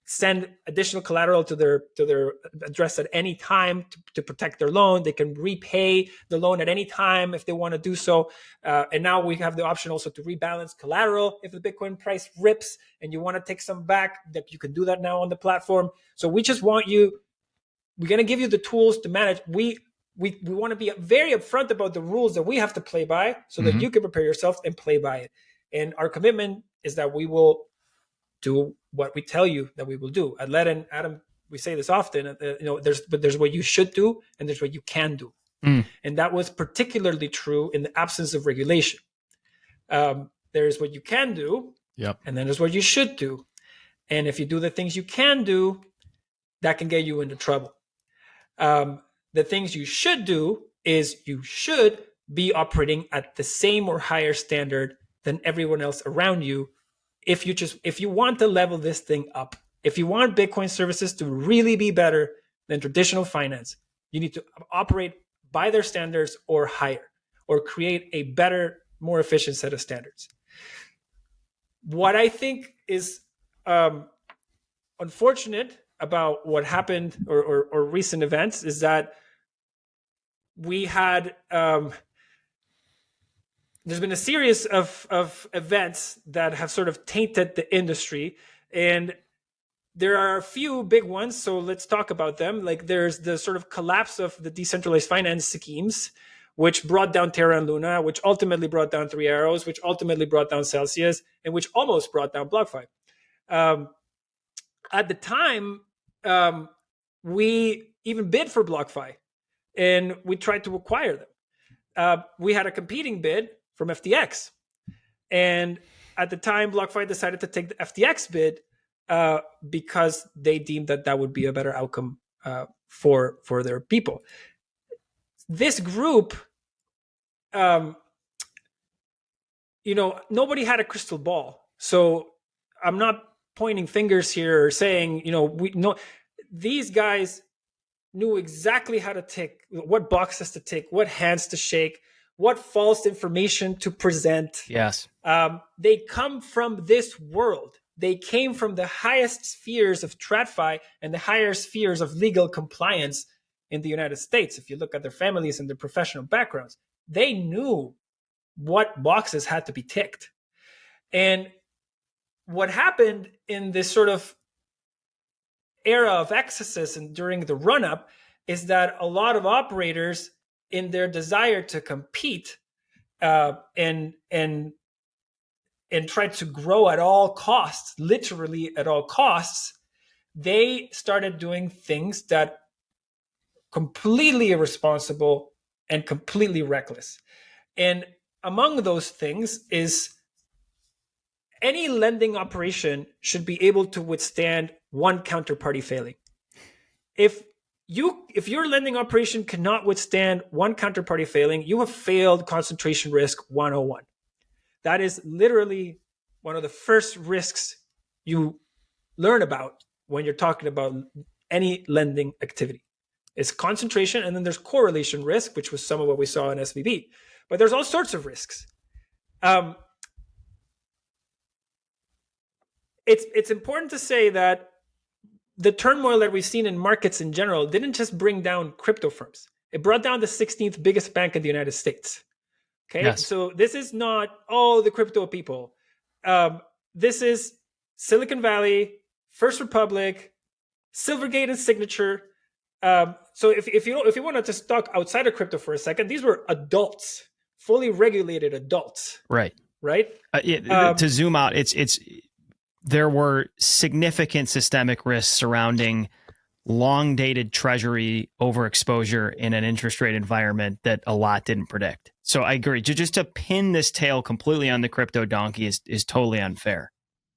send additional collateral to their address at any time to protect their loan. They can repay the loan at any time if they want to do so. And now we have the option also to rebalance collateral if the Bitcoin price rips and you want to take some back, that you can do that now on the platform. So we just want you, we're going to give you the tools to manage. We want to be very upfront about the rules that we have to play by so that you can prepare yourself and play by it. And our commitment is that we will do what we tell you that we will do. At Ledn, Adam, we say this often, there's what you should do and there's what you can do. And that was particularly true in the absence of regulation. There's what you can do, and then there's what you should do. And if you do the things you can do, that can get you into trouble. The things you should do is you should be operating at the same or higher standard than everyone else around you. If you want to level this thing up, if you want Bitcoin services to really be better than traditional finance, you need to operate by their standards or higher, or create a better, more efficient set of standards. What I think is unfortunate about what happened or recent events is that we had there's been a series of events that have sort of tainted the industry, and there are a few big ones. So let's talk about them. Like there's the sort of collapse of the decentralized finance schemes, which brought down Terra and Luna, which ultimately brought down Three Arrows, which ultimately brought down Celsius, and which almost brought down BlockFi. At the time, we even bid for BlockFi, and we tried to acquire them. We had a competing bid from FTX. And at the time, BlockFi decided to take the FTX bid because they deemed that would be a better outcome for their people. This group, nobody had a crystal ball. So I'm not pointing fingers here or saying, these guys knew exactly how to tick, what boxes to tick, what hands to shake, what false information to present. Yes. They come from this world. They came from the highest spheres of TradFi and the higher spheres of legal compliance in the United States. If you look at their families and their professional backgrounds, they knew what boxes had to be ticked. And what happened in this sort of era of excesses and during the run-up is that a lot of operators, in their desire to compete and try to grow at all costs, literally at all costs, they started doing things that completely irresponsible and completely reckless. And among those things is any lending operation should be able to withstand one counterparty failing. If your lending operation cannot withstand one counterparty failing, you have failed concentration risk 101. That is literally one of the first risks you learn about when you're talking about any lending activity. It's concentration, and then there's correlation risk, which was some of what we saw in SVB. But there's all sorts of risks. It's important to say that the turmoil that we've seen in markets in general didn't just bring down crypto firms. It brought down the 16th biggest bank in the United States. Okay, yes. So this is not all the crypto people. This is Silicon Valley, First Republic, Silvergate, and Signature. So if you want to just talk outside of crypto for a second, these were adults, fully regulated adults. Right. To zoom out, there were significant systemic risks surrounding long-dated treasury overexposure in an interest rate environment that a lot didn't predict. So I agree. Just to pin this tail completely on the crypto donkey is totally unfair.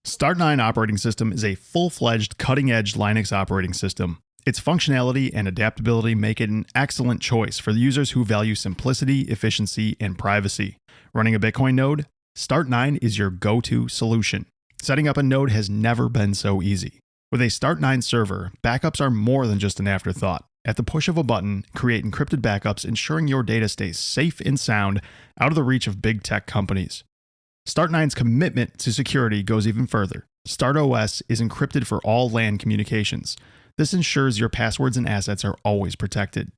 Start9 operating system is a full-fledged, cutting-edge Linux operating system. Its functionality and adaptability make it an excellent choice for the users who value simplicity, efficiency, and privacy. Running a Bitcoin node? Start9 is your go-to solution. Setting up a node has never been so easy. With a Start9 server, backups are more than just an afterthought. At the push of a button, create encrypted backups, ensuring your data stays safe and sound out of the reach of big tech companies. Start9's commitment to security goes even further. StartOS is encrypted for all LAN communications. This ensures your passwords and assets are always protected.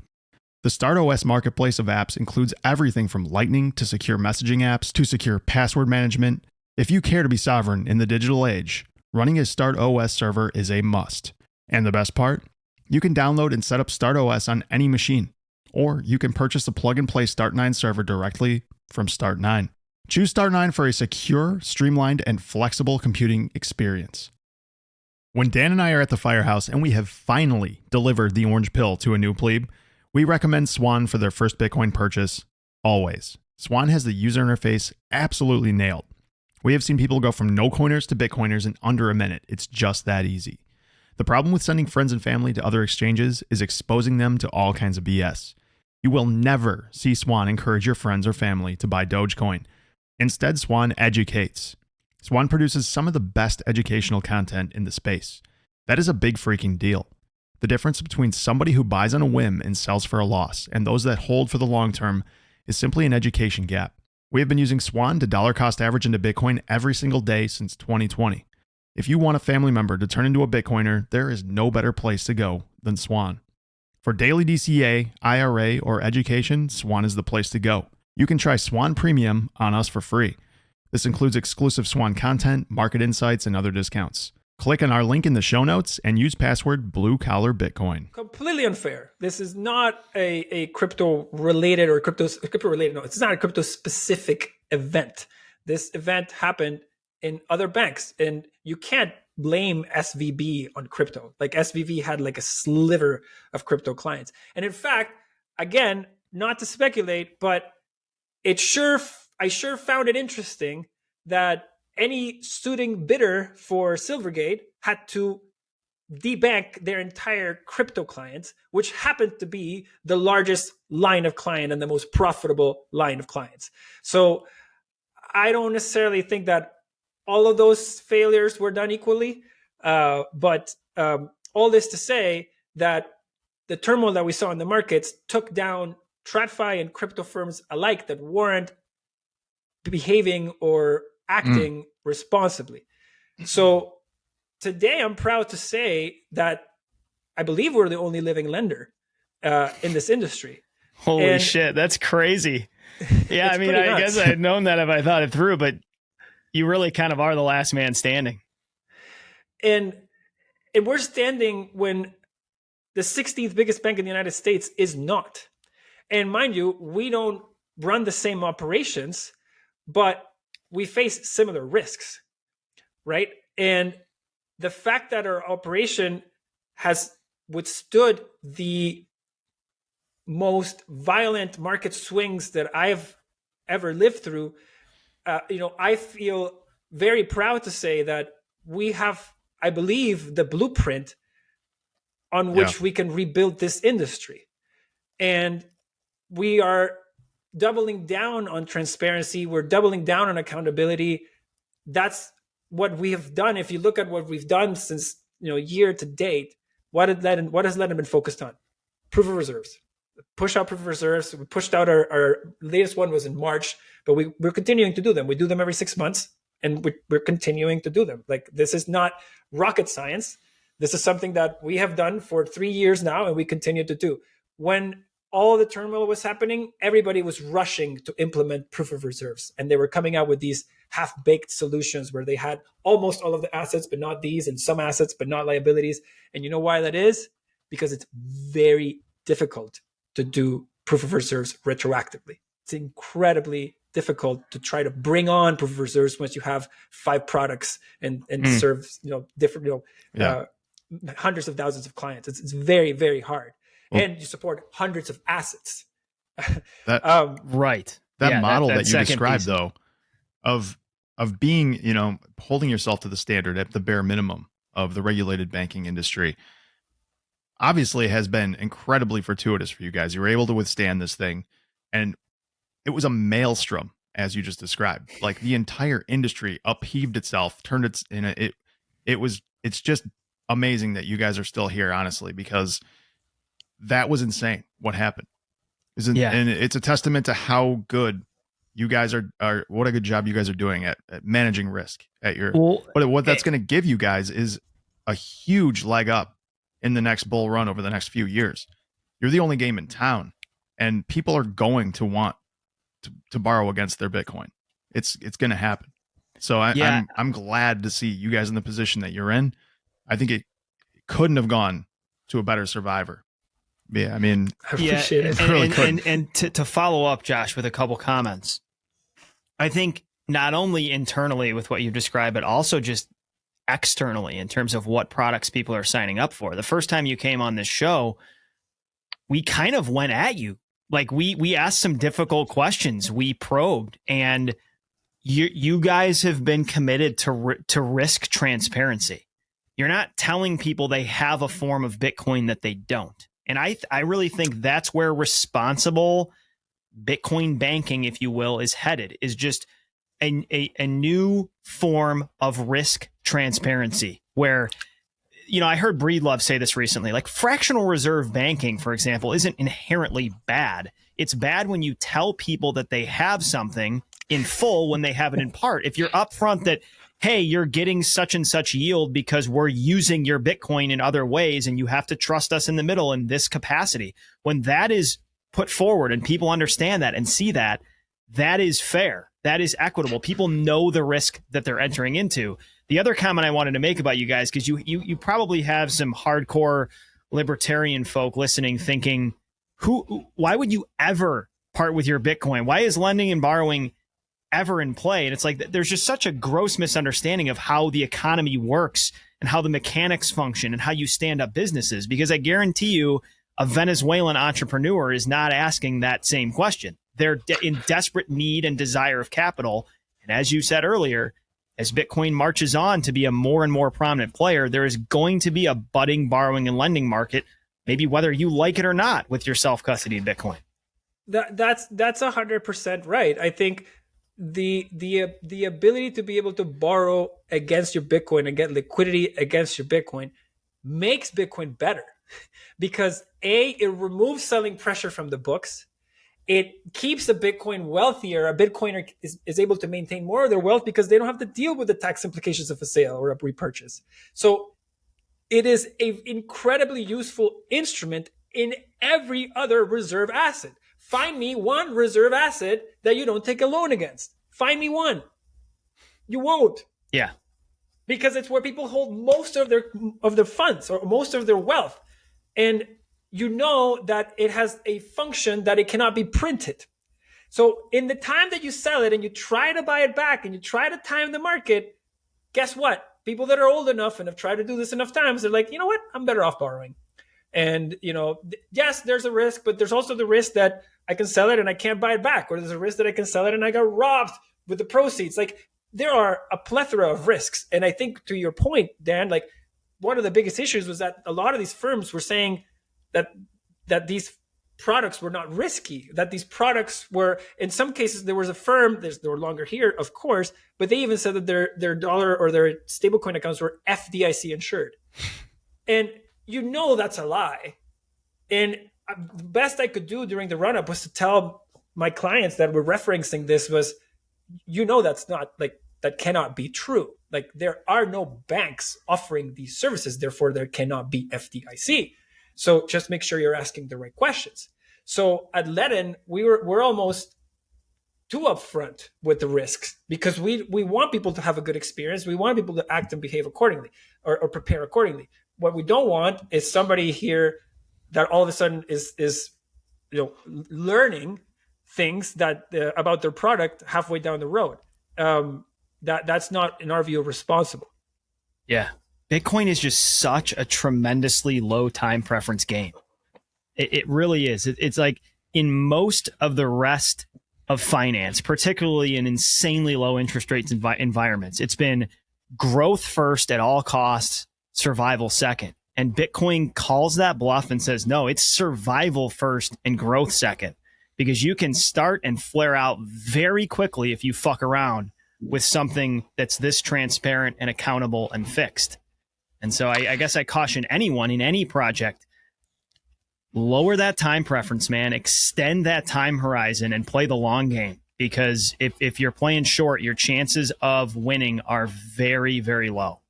The StartOS marketplace of apps includes everything from Lightning to secure messaging apps to secure password management. If you care to be sovereign in the digital age, running a StartOS server is a must. And the best part? You can download and set up StartOS on any machine, or you can purchase a plug-and-play Start9 server directly from Start9. Choose Start9 for a secure, streamlined, and flexible computing experience. When Dan and I are at the firehouse and we have finally delivered the orange pill to a new plebe, we recommend Swan for their first Bitcoin purchase, always. Swan has the user interface absolutely nailed. We have seen people go from no-coiners to Bitcoiners in under a minute. It's just that easy. The problem with sending friends and family to other exchanges is exposing them to all kinds of BS. You will never see Swan encourage your friends or family to buy Dogecoin. Instead, Swan educates. Swan produces some of the best educational content in the space. That is a big freaking deal. The difference between somebody who buys on a whim and sells for a loss and those that hold for the long term is simply an education gap. We have been using Swan to dollar cost average into Bitcoin every single day since 2020. If you want a family member to turn into a Bitcoiner, there is no better place to go than Swan. For daily DCA, IRA, or education, Swan is the place to go. You can try Swan Premium on us for free. This includes exclusive Swan content, market insights, and other discounts. Click on our link in the show notes and use password BlueCollarBitcoin. Completely unfair. This is not a crypto related or crypto related. No, it's not a crypto specific event. This event happened in other banks, and you can't blame SVB on crypto. Like SVB had like a sliver of crypto clients. And in fact, again, not to speculate, but I sure found it interesting that any suiting bidder for Silvergate had to debank their entire crypto clients, which happened to be the largest line of client and the most profitable line of clients. So I don't necessarily think that all of those failures were done equally. But all this to say that the turmoil that we saw in the markets took down TradFi and crypto firms alike that weren't behaving or acting responsibly. So today I'm proud to say that I believe we're the only living lender in this industry. Holy shit, that's crazy. Yeah, I mean, I guess I had known that if I thought it through, but you really kind of are the last man standing. And we're standing when the 16th biggest bank in the United States is not. And mind you, we don't run the same operations, but we face similar risks, right? And the fact that our operation has withstood the most violent market swings that I've ever lived through, I feel very proud to say that we have, I believe, the blueprint on which we can rebuild this industry. And we are doubling down on transparency. We're doubling down on accountability. That's what we have done. If you look at what we've done since year to date, what has Ledn been focused on? Proof of reserves. Push out proof of reserves. We pushed out our latest one was in March, but we're continuing to do them. We do them every 6 months, and we're continuing to do them. Like, this is not rocket science. This is something that we have done for 3 years now, and we continue to do. When all the turmoil was happening, everybody was rushing to implement proof of reserves, and they were coming out with these half-baked solutions where they had almost all of the assets, but not these, and some assets, but not liabilities. And you know why that is? Because it's very difficult to do proof of reserves retroactively. It's incredibly difficult to try to bring on proof of reserves once you have 5 products and serve different hundreds of thousands of clients. It's very, very hard. And you support hundreds of assets. Right. That model that you described, though, of being, holding yourself to the standard at the bare minimum of the regulated banking industry, obviously has been incredibly fortuitous for you guys. You were able to withstand this thing, and it was a maelstrom, as you just described. Like the entire industry upheaved itself, turned its in a, it's just amazing that you guys are still here, honestly, because that was insane what happened. And it's a testament to how good you guys are what a good job you guys are doing at managing risk at your but what that's going to give you guys is a huge leg up in the next bull run over the next few years. You're the only game in town, and people are going to want to borrow against their Bitcoin. It's going to happen. So I'm glad to see you guys in the position that you're in. I think it couldn't have gone to a better survivor. Yeah, I mean, I appreciate it. Really and to follow up, Josh, with a couple comments, I think not only internally with what you described, but also just externally in terms of what products people are signing up for. The first time you came on this show, we kind of went at you. Like we asked some difficult questions. We probed, and you guys have been committed to risk transparency. You're not telling people they have a form of Bitcoin that they don't. And I really think that's where responsible Bitcoin banking, if you will, is headed, is just a new form of risk transparency where, you know, I heard Breedlove say this recently, like fractional reserve banking, for example, isn't inherently bad. It's bad when you tell people that they have something in full when they have it in part. If you're upfront that, hey, you're getting such and such yield because we're using your Bitcoin in other ways and you have to trust us in the middle in this capacity. When that is put forward and people understand that and see that, that is fair. That is equitable. People know the risk that they're entering into. The other comment I wanted to make about you guys, because you probably have some hardcore libertarian folk listening thinking, why would you ever part with your Bitcoin? Why is lending and borrowing ever in play? And it's like there's just such a gross misunderstanding of how the economy works and how the mechanics function and how you stand up businesses, because I guarantee you a Venezuelan entrepreneur is not asking that same question. They're in desperate need and desire of capital. And as you said earlier, as Bitcoin marches on to be a more and more prominent player, there is going to be a budding borrowing and lending market, maybe whether you like it or not, with your self-custodied Bitcoin. That's 100% right. I think the ability to be able to borrow against your Bitcoin and get liquidity against your Bitcoin makes Bitcoin better because it removes selling pressure from the books. It keeps a Bitcoin wealthier. A Bitcoiner is able to maintain more of their wealth because they don't have to deal with the tax implications of a sale or a repurchase. So it is an incredibly useful instrument in every other reserve asset. Find me one reserve asset that you don't take a loan against. Find me one. You won't. Yeah. Because it's where people hold most of their funds or most of their wealth. And you know that it has a function that it cannot be printed. So in the time that you sell it and you try to buy it back and you try to time the market, guess what? People that are old enough and have tried to do this enough times, they're like, you know what? I'm better off borrowing. And, you know, yes, there's a risk, but there's also the risk that I can sell it and I can't buy it back. Or there's a risk that I can sell it and I got robbed with the proceeds. Like there are a plethora of risks. And I think to your point, Dan, like one of the biggest issues was that a lot of these firms were saying that these products were not risky, that these products were, in some cases, there was a firm, they're no longer here, of course, but they even said that their dollar or their stablecoin accounts were FDIC insured. And you know that's a lie. And the best I could do during the run-up was to tell my clients that were referencing this was, you know, that's not like, that cannot be true. Like there are no banks offering these services, therefore there cannot be FDIC. So just make sure you're asking the right questions. So at Ledn, we're almost too upfront with the risks because we want people to have a good experience. We want people to act and behave accordingly or prepare accordingly. What we don't want is somebody here that all of a sudden is learning things that about their product halfway down the road. That's not, in our view, responsible. Yeah. Bitcoin is just such a tremendously low time preference game. It really is. It's like in most of the rest of finance, particularly in insanely low interest rates environments, it's been growth first at all costs, survival second. And Bitcoin calls that bluff and says, no, it's survival first and growth second, because you can start and flare out very quickly if you fuck around with something that's this transparent and accountable and fixed. And so I guess I caution anyone in any project, lower that time preference, man, extend that time horizon and play the long game. Because if you're playing short, your chances of winning are very, very low.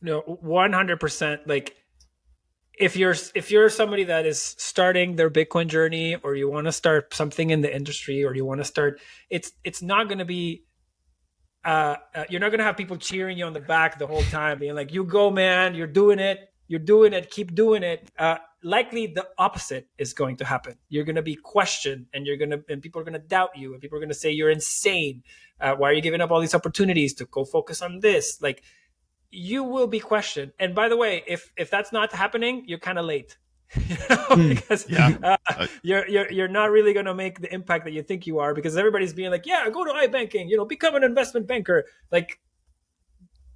No, 100%. Like if you're somebody that is starting their Bitcoin journey, or you want to start something in the industry, or you want to start, it's not going to be, you're not going to have people cheering you on the back the whole time, being like, you go, man, you're doing it, keep doing it. Likely the opposite is going to happen. You're going to be questioned, and people are going to doubt you, and people are going to say you're insane. Why are you giving up all these opportunities to go focus on this? Like, you will be questioned. And by the way, if that's not happening, you're kind of late. Because you're not really going to make the impact that you think you are, because everybody's being like, yeah, go to iBanking, become an investment banker. Like,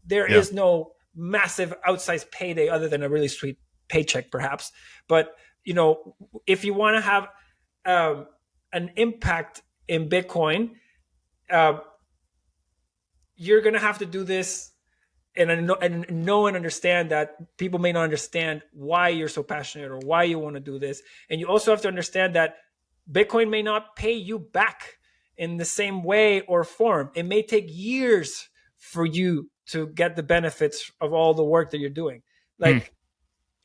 there is no massive outsized payday other than a really sweet paycheck perhaps. But if you want to have an impact in Bitcoin, you're going to have to do this and know and understand that people may not understand why you're so passionate or why you want to do this. And you also have to understand that Bitcoin may not pay you back in the same way or form. It may take years for you to get the benefits of all the work that you're doing. Like,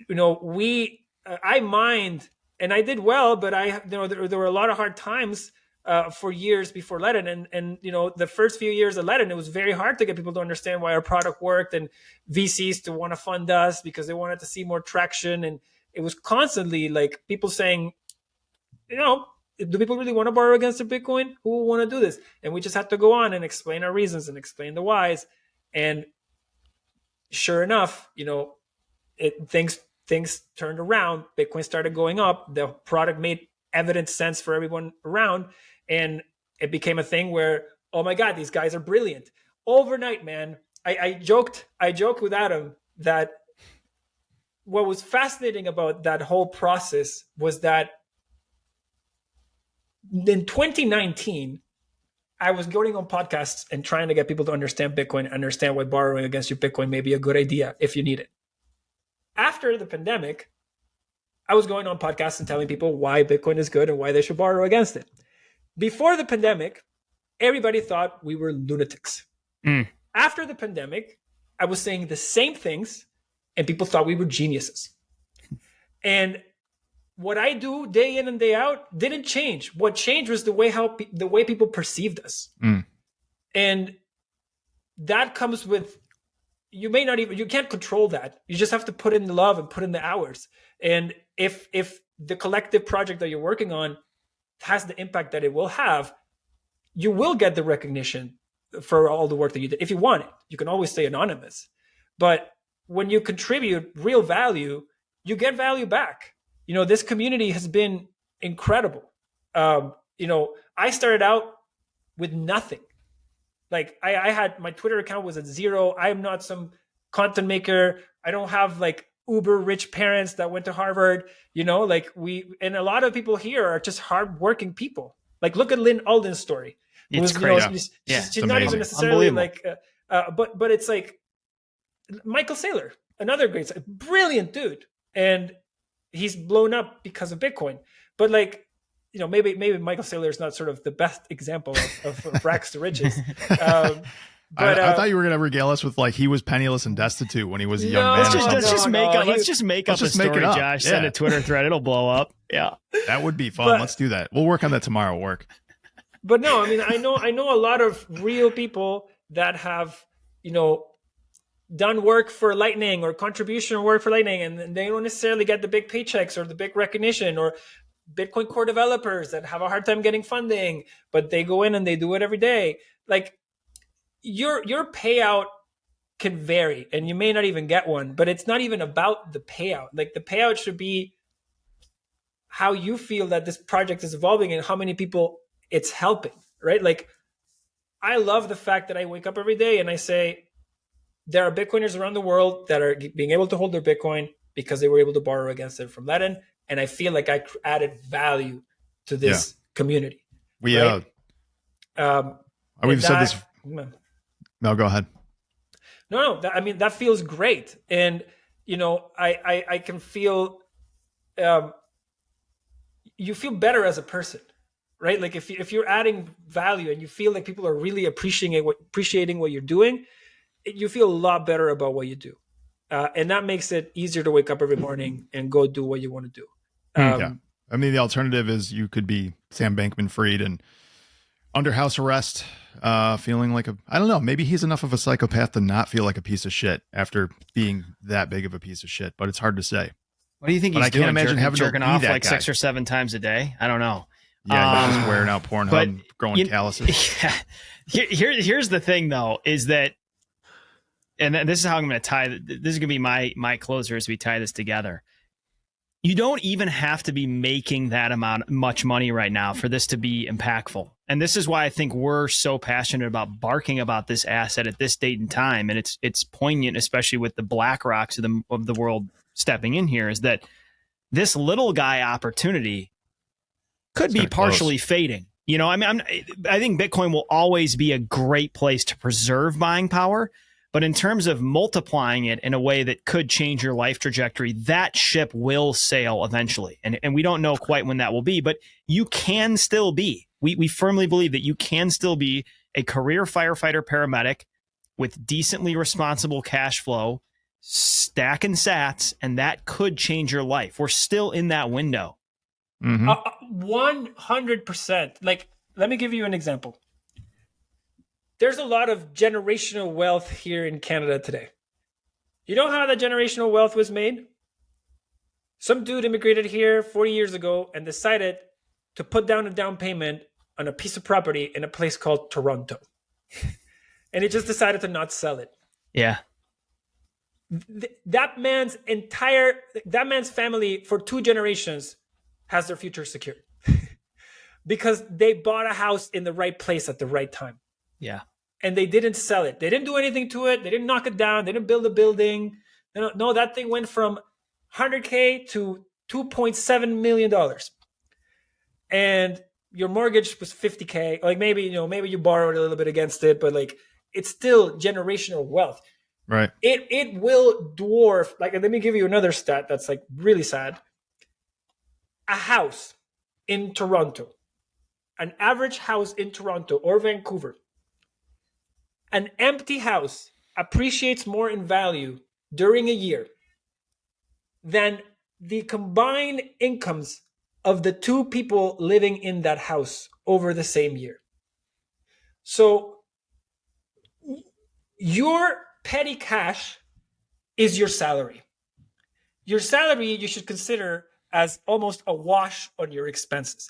I mined and I did well, but there were a lot of hard times for years before Ledn. And the first few years of Ledn, it was very hard to get people to understand why our product worked, and VCs to want to fund us because they wanted to see more traction. And it was constantly like people saying, do people really want to borrow against the Bitcoin? Who will want to do this? And we just had to go on and explain our reasons and explain the whys. And sure enough, things turned around. Bitcoin started going up. The product made evident sense for everyone around. And it became a thing where, oh my God, these guys are brilliant. Overnight, man, I joked with Adam that what was fascinating about that whole process was that in 2019, I was going on podcasts and trying to get people to understand Bitcoin, understand why borrowing against your Bitcoin may be a good idea if you need it. After the pandemic, I was going on podcasts and telling people why Bitcoin is good and why they should borrow against it. Before the pandemic, everybody thought we were lunatics. After the pandemic, I was saying the same things and people thought we were geniuses. And what I do day in and day out didn't change. What changed was the way people perceived us. And that comes with, you can't control that. You just have to put in the love and put in the hours. And if the collective project that you're working on has the impact that it will have, you will get the recognition for all the work that you did. If you want it, you can always stay anonymous. But when you contribute real value, you get value back. This community has been incredible. I started out with nothing. Like I had, my Twitter account was at 0. I'm not some content maker. I don't have like uber rich parents that went to Harvard, and a lot of people here are just hardworking people. Like, look at Lynn Alden's story. It's crazy. She's not even necessarily like, but it's like Michael Saylor, another great, brilliant dude. And he's blown up because of Bitcoin. But like, maybe Michael Saylor is not sort of the best example of rags to riches. But I thought you were going to regale us with like he was penniless and destitute when he was a young man. Let's just make up a story, Josh. Send a Twitter thread. It'll blow up. Yeah. That would be fun. Let's do that. We'll work on that tomorrow at work. But no, I mean, I know a lot of real people that have, done work for Lightning or contribution work for Lightning, and they don't necessarily get the big paychecks or the big recognition, or Bitcoin core developers that have a hard time getting funding, but they go in and they do it every day. Like, your payout can vary and you may not even get one, but it's not even about the payout. Like, the payout should be how you feel that this project is evolving and how many people it's helping, right? Like, I love the fact that I wake up every day and I say, there are Bitcoiners around the world that are being able to hold their Bitcoin because they were able to borrow against it from Ledn. And I feel like I added value to this community. We, right? We've said this. No, go ahead. No, I mean, that feels great. And, I can feel, you feel better as a person, right? Like if you're adding value and you feel like people are really appreciating what you're doing, you feel a lot better about what you do. And that makes it easier to wake up every morning and go do what you want to do. I mean, the alternative is you could be Sam Bankman-Fried and under house arrest, feeling like I don't know, maybe he's enough of a psychopath to not feel like a piece of shit after being that big of a piece of shit, but it's hard to say. What do you think he's doing? I can't imagine having jerking off like guy. 6 or 7 times a day. I don't know. Yeah, he's just wearing out Pornhub and growing calluses. Yeah. Here's the thing, though, is that, and this is how I'm going to tie. This is going to be my closer as we tie this together. You don't even have to be making that much money right now for this to be impactful. And this is why I think we're so passionate about barking about this asset at this date and time. And it's poignant, especially with the BlackRocks of the world stepping in here, is that this little guy opportunity could be partially fading. I mean, I think Bitcoin will always be a great place to preserve buying power. But in terms of multiplying it in a way that could change your life trajectory, that ship will sail eventually. And we don't know quite when that will be, but you can still be. We firmly believe that you can still be a career firefighter paramedic with decently responsible cash flow, stacking sats, and that could change your life. We're still in that window. 100%. Like, let me give you an example. There's a lot of generational wealth here in Canada today. You know how that generational wealth was made? Some dude immigrated here 40 years ago and decided to put down a down payment on a piece of property in a place called Toronto. And he just decided to not sell it. Yeah. That man's family for 2 generations has their future secured because they bought a house in the right place at the right time. Yeah. And they didn't sell it. They didn't do anything to it. They didn't knock it down. They didn't build a building. No, that thing went from $100K to $2.7 million. And your mortgage was $50K. Like maybe you borrowed a little bit against it, but like it's still generational wealth. Right. It will dwarf, like, let me give you another stat that's like really sad. A house in Toronto, an average house in Toronto or Vancouver, an empty house appreciates more in value during a year than the combined incomes of the 2 people living in that house over the same year. So your petty cash is your salary. Your salary you should consider as almost a wash on your expenses.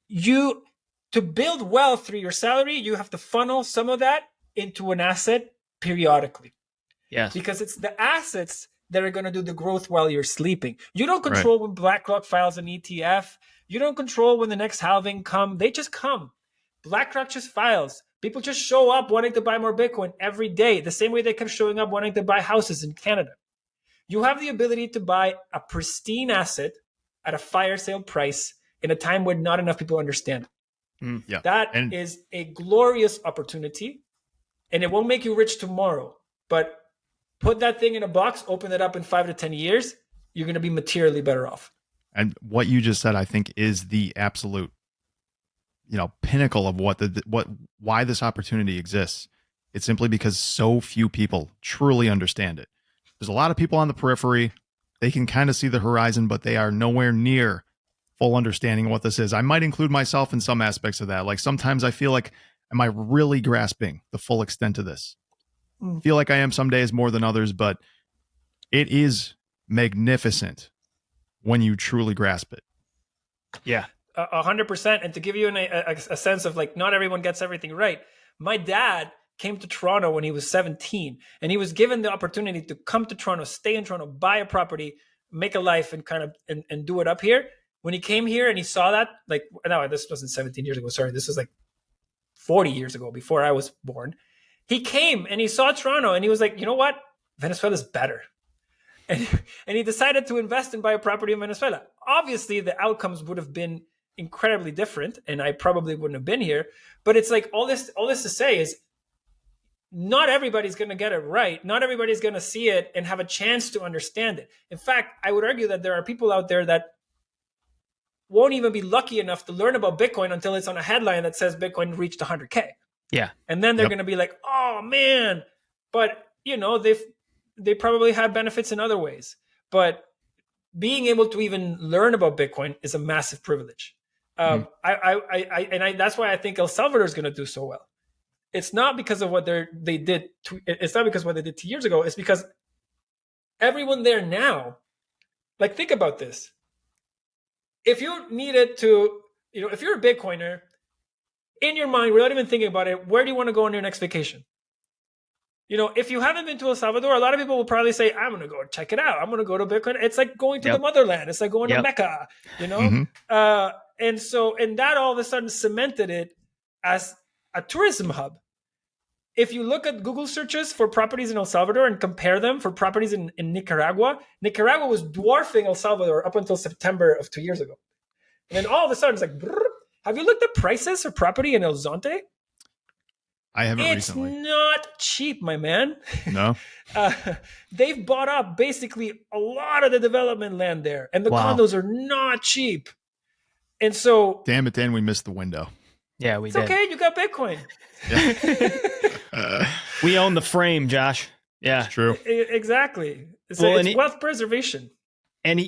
To build wealth through your salary, you have to funnel some of that into an asset periodically. Yes. Because it's the assets that are going to do the growth while you're sleeping. You don't control when BlackRock files an ETF. You don't control when the next halving come. They just come. BlackRock just files. People just show up wanting to buy more Bitcoin every day, the same way they kept showing up wanting to buy houses in Canada. You have the ability to buy a pristine asset at a fire sale price in a time when not enough people understand. That is a glorious opportunity, and it won't make you rich tomorrow, but put that thing in a box, open it up in 5 to 10 years, you're going to be materially better off. And what you just said, I think, is the absolute, pinnacle of why this opportunity exists. It's simply because so few people truly understand it. There's a lot of people on the periphery. They can kind of see the horizon, but they are nowhere near full understanding of what this is. I might include myself in some aspects of that. Like sometimes I feel like, am I really grasping the full extent of this? I feel like I am some days more than others, but it is magnificent when you truly grasp it. Yeah. 100%. And to give you a sense of like, not everyone gets everything right. My dad came to Toronto when he was 17, and he was given the opportunity to come to Toronto, stay in Toronto, buy a property, make a life, and kind of and do it up here. When he came here and he saw that, like, no, this wasn't 17 years ago. Sorry, this was like 40 years ago, before I was born. He came and he saw Toronto and he was like, you know what? Venezuela's better. And he decided to invest and buy a property in Venezuela. Obviously, the outcomes would have been incredibly different, and I probably wouldn't have been here. But it's like all this to say is not everybody's going to get it right. Not everybody's going to see it and have a chance to understand it. In fact, I would argue that there are people out there that won't even be lucky enough to learn about Bitcoin until it's on a headline that says Bitcoin reached 100K. Yeah. And then they're going to be like, oh man, but they probably had benefits in other ways. But being able to even learn about Bitcoin is a massive privilege. That's why I think El Salvador is going to do so well. It's not because of what they did. It's not because of what they did 2 years ago. It's because everyone there now, like, think about this. If you needed to, if you're a Bitcoiner, in your mind, without even thinking about it, where do you want to go on your next vacation? If you haven't been to El Salvador, a lot of people will probably say, I'm going to go check it out. I'm going to go to Bitcoin. It's like going to the motherland. It's like going to Mecca, Mm-hmm. And that all of a sudden cemented it as a tourism hub. If you look at Google searches for properties in El Salvador and compare them for properties in Nicaragua, Nicaragua was dwarfing El Salvador up until September of 2 years ago. And then all of a sudden, it's like, brrr. Have you looked at prices for property in El Zonte? I haven't recently. It's not cheap, my man. No. They've bought up basically a lot of the development land there, and the condos are not cheap. And so, damn it, Dan, we missed the window. Yeah, we did. It's okay. You got Bitcoin. We own the frame, Josh. Yeah, it's true. Exactly. It's wealth preservation. And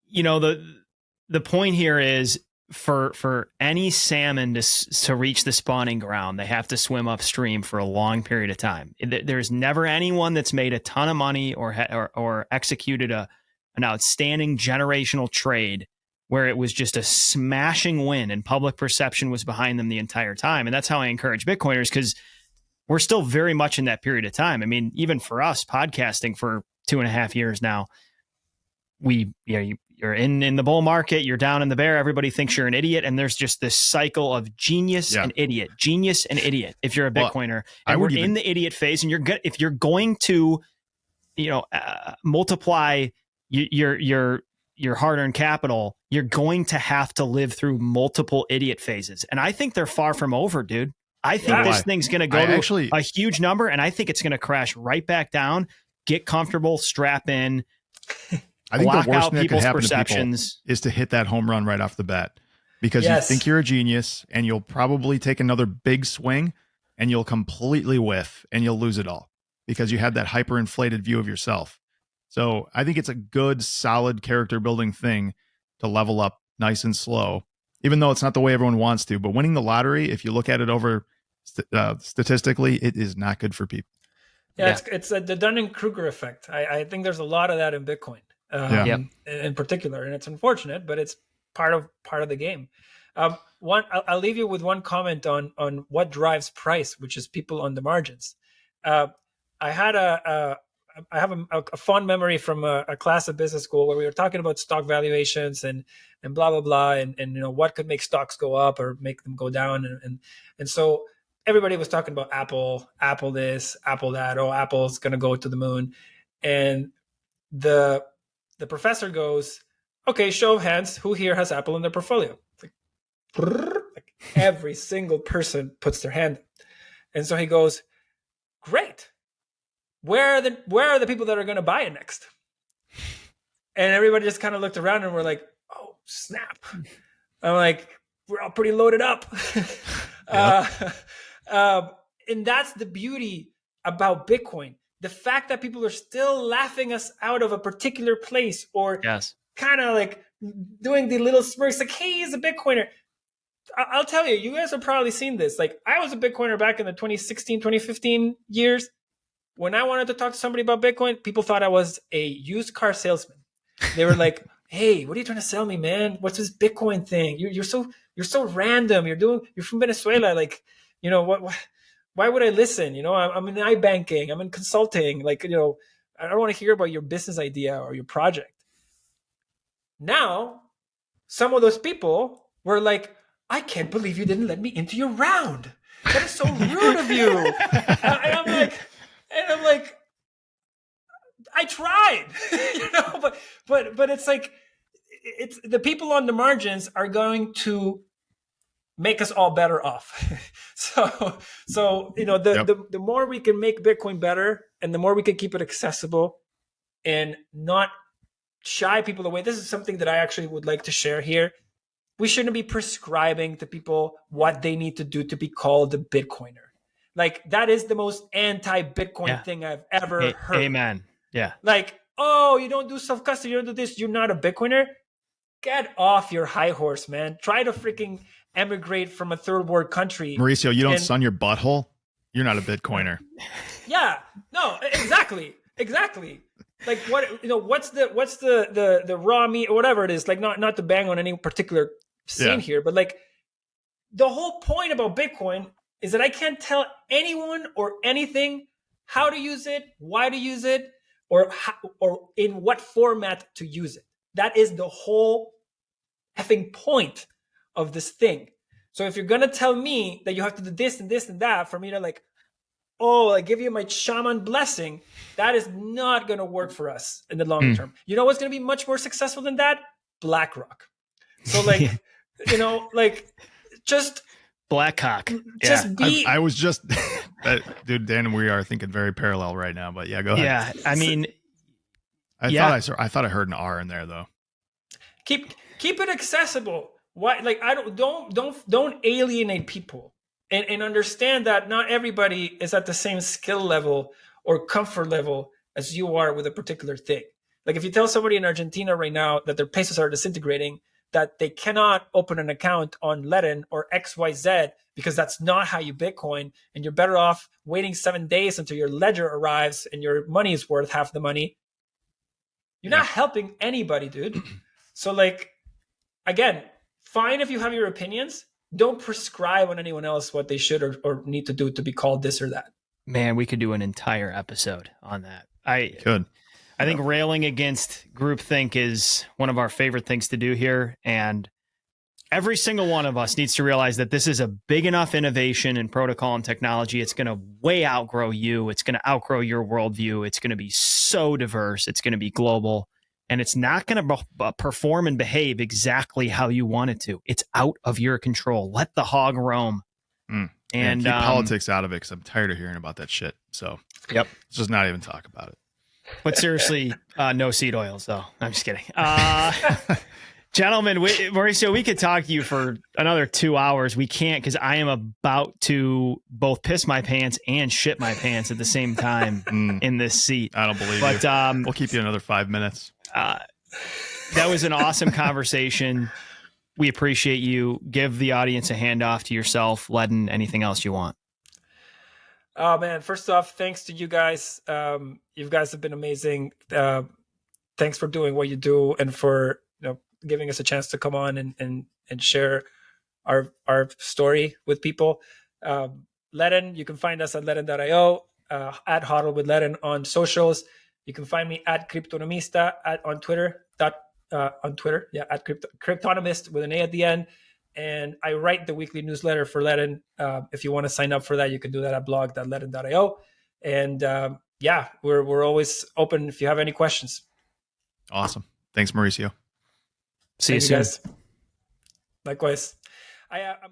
the point here is, for any salmon to reach the spawning ground, they have to swim upstream for a long period of time. There's never anyone that's made a ton of money or executed an outstanding generational trade where it was just a smashing win and public perception was behind them the entire time. And that's how I encourage Bitcoiners, because we're still very much in that period of time. I mean, even for us podcasting for 2.5 years now, you're in the bull market, you're down in the bear, everybody thinks you're an idiot, and there's just this cycle of genius and idiot if you're a Bitcoiner. And we're in the idiot phase, and if you're going to multiply your hard-earned capital, you're going to have to live through multiple idiot phases. And I think they're far from over, dude. I think this thing's going to go to a huge number, and I think it's going to crash right back down. Get comfortable, strap in. I think the worst thing that could happen to people is to hit that home run right off the bat, because you think you're a genius and you'll probably take another big swing and you'll completely whiff and you'll lose it all because you had that hyperinflated view of yourself. So I think it's a good, solid character building thing to level up nice and slow, even though it's not the way everyone wants to. But winning the lottery, if you look at it over statistically, it is not good for people. Yeah. It's the Dunning-Kruger effect. I think there's a lot of that in Bitcoin. In particular, and it's unfortunate, but it's part of the game. I'll leave you with one comment on what drives price, which is people on the margins. I have a fond memory from a class of business school where we were talking about stock valuations and blah blah blah, and what could make stocks go up or make them go down, and so everybody was talking about Apple this, Apple that. Oh, Apple's going to go to the moon, and the professor goes, okay, show of hands, who here has Apple in their portfolio? Like every single person puts their hand up. And so he goes, great. Where are the people that are going to buy it next? And everybody just kind of looked around and we're like, oh, snap. I'm like, we're all pretty loaded up. And that's the beauty about Bitcoin. The fact that people are still laughing us out of a particular place, or kind of like doing the little smirks like, hey, he's a Bitcoiner. I'll tell you, you guys have probably seen this. Like, I was a Bitcoiner back in the 2016, 2015 years. When I wanted to talk to somebody about Bitcoin, people thought I was a used car salesman. They were like, hey, what are you trying to sell me, man? What's this Bitcoin thing? You're so random. You're from Venezuela. Like, what? Why would I listen? I'm in iBanking. I'm in consulting. Like, I don't want to hear about your business idea or your project. Now, some of those people were like, I can't believe you didn't let me into your round. That is so rude of you. And I'm like, I tried, but it's like, it's the people on the margins are going to make us all better off. so the more we can make Bitcoin better, and the more we can keep it accessible and not shy people away. This is something that I actually would like to share here. We shouldn't be prescribing to people what they need to do to be called a Bitcoiner. Like, that is the most anti-Bitcoin thing I've ever heard. Amen. Yeah. Like, oh, you don't do self-custody, you don't do this, you're not a Bitcoiner. Get off your high horse, man. Try to freaking emigrate from a third world country. Mauricio, you don't sun your butthole? You're not a Bitcoiner. Yeah. No, exactly. Like, what's the raw meat or whatever it is, like, not to bang on any particular scene here, but like, the whole point about Bitcoin is that I can't tell anyone or anything how to use it, why to use it, or in what format to use it. That is the whole effing point of this thing. So if you're gonna tell me that you have to do this and this and that for me to like, oh, I give you my shaman blessing, that is not gonna work for us in the long term. You know what's gonna be much more successful than that? BlackRock. So like, just Blackhawk. Just be. I was just, dude, Dan and we are thinking very parallel right now. But yeah, go ahead. Yeah, I mean, I thought I heard an R in there though. Keep it accessible. Why? Like, don't alienate people, and understand that not everybody is at the same skill level or comfort level as you are with a particular thing. Like, if you tell somebody in Argentina right now that their pesos are disintegrating, that they cannot open an account on Ledn or XYZ because that's not how you Bitcoin, and you're better off waiting 7 days until your ledger arrives and your money is worth half the money, you're not helping anybody, dude. So, like, again, fine if you have your opinions. Don't prescribe on anyone else what they should or need to do to be called this or that. Man, we could do an entire episode on that. I think railing against groupthink is one of our favorite things to do here. And every single one of us needs to realize that this is a big enough innovation in protocol and technology. It's going to way outgrow you. It's going to outgrow your worldview. It's going to be so diverse. It's going to be global. And it's not going to perform and behave exactly how you want it to. It's out of your control. Let the hog roam. And keep politics out of it, because I'm tired of hearing about that shit. So let's just not even talk about it. But seriously, no seed oils, though. I'm just kidding. Gentlemen, Mauricio, we could talk to you for another 2 hours. We can't, because I am about to both piss my pants and shit my pants at the same time in this seat. I don't believe you. We'll keep you another 5 minutes. That was an awesome conversation. We appreciate you. Give the audience a handoff to yourself, Ledn, anything else you want. Oh, man. First off, thanks to you guys. You guys have been amazing. Thanks for doing what you do, and for giving us a chance to come on and share our story with people. Ledn, you can find us at ledn.io, at Hodl with Ledn on socials. You can find me at Cryptonomista on Twitter. At Cryptonomist with an A at the end. And I write the weekly newsletter for Ledn. If you want to sign up for that, you can do that at blog.ledn.io. And we're always open if you have any questions. Awesome. Thanks, Mauricio. See you soon, guys. Likewise. I'm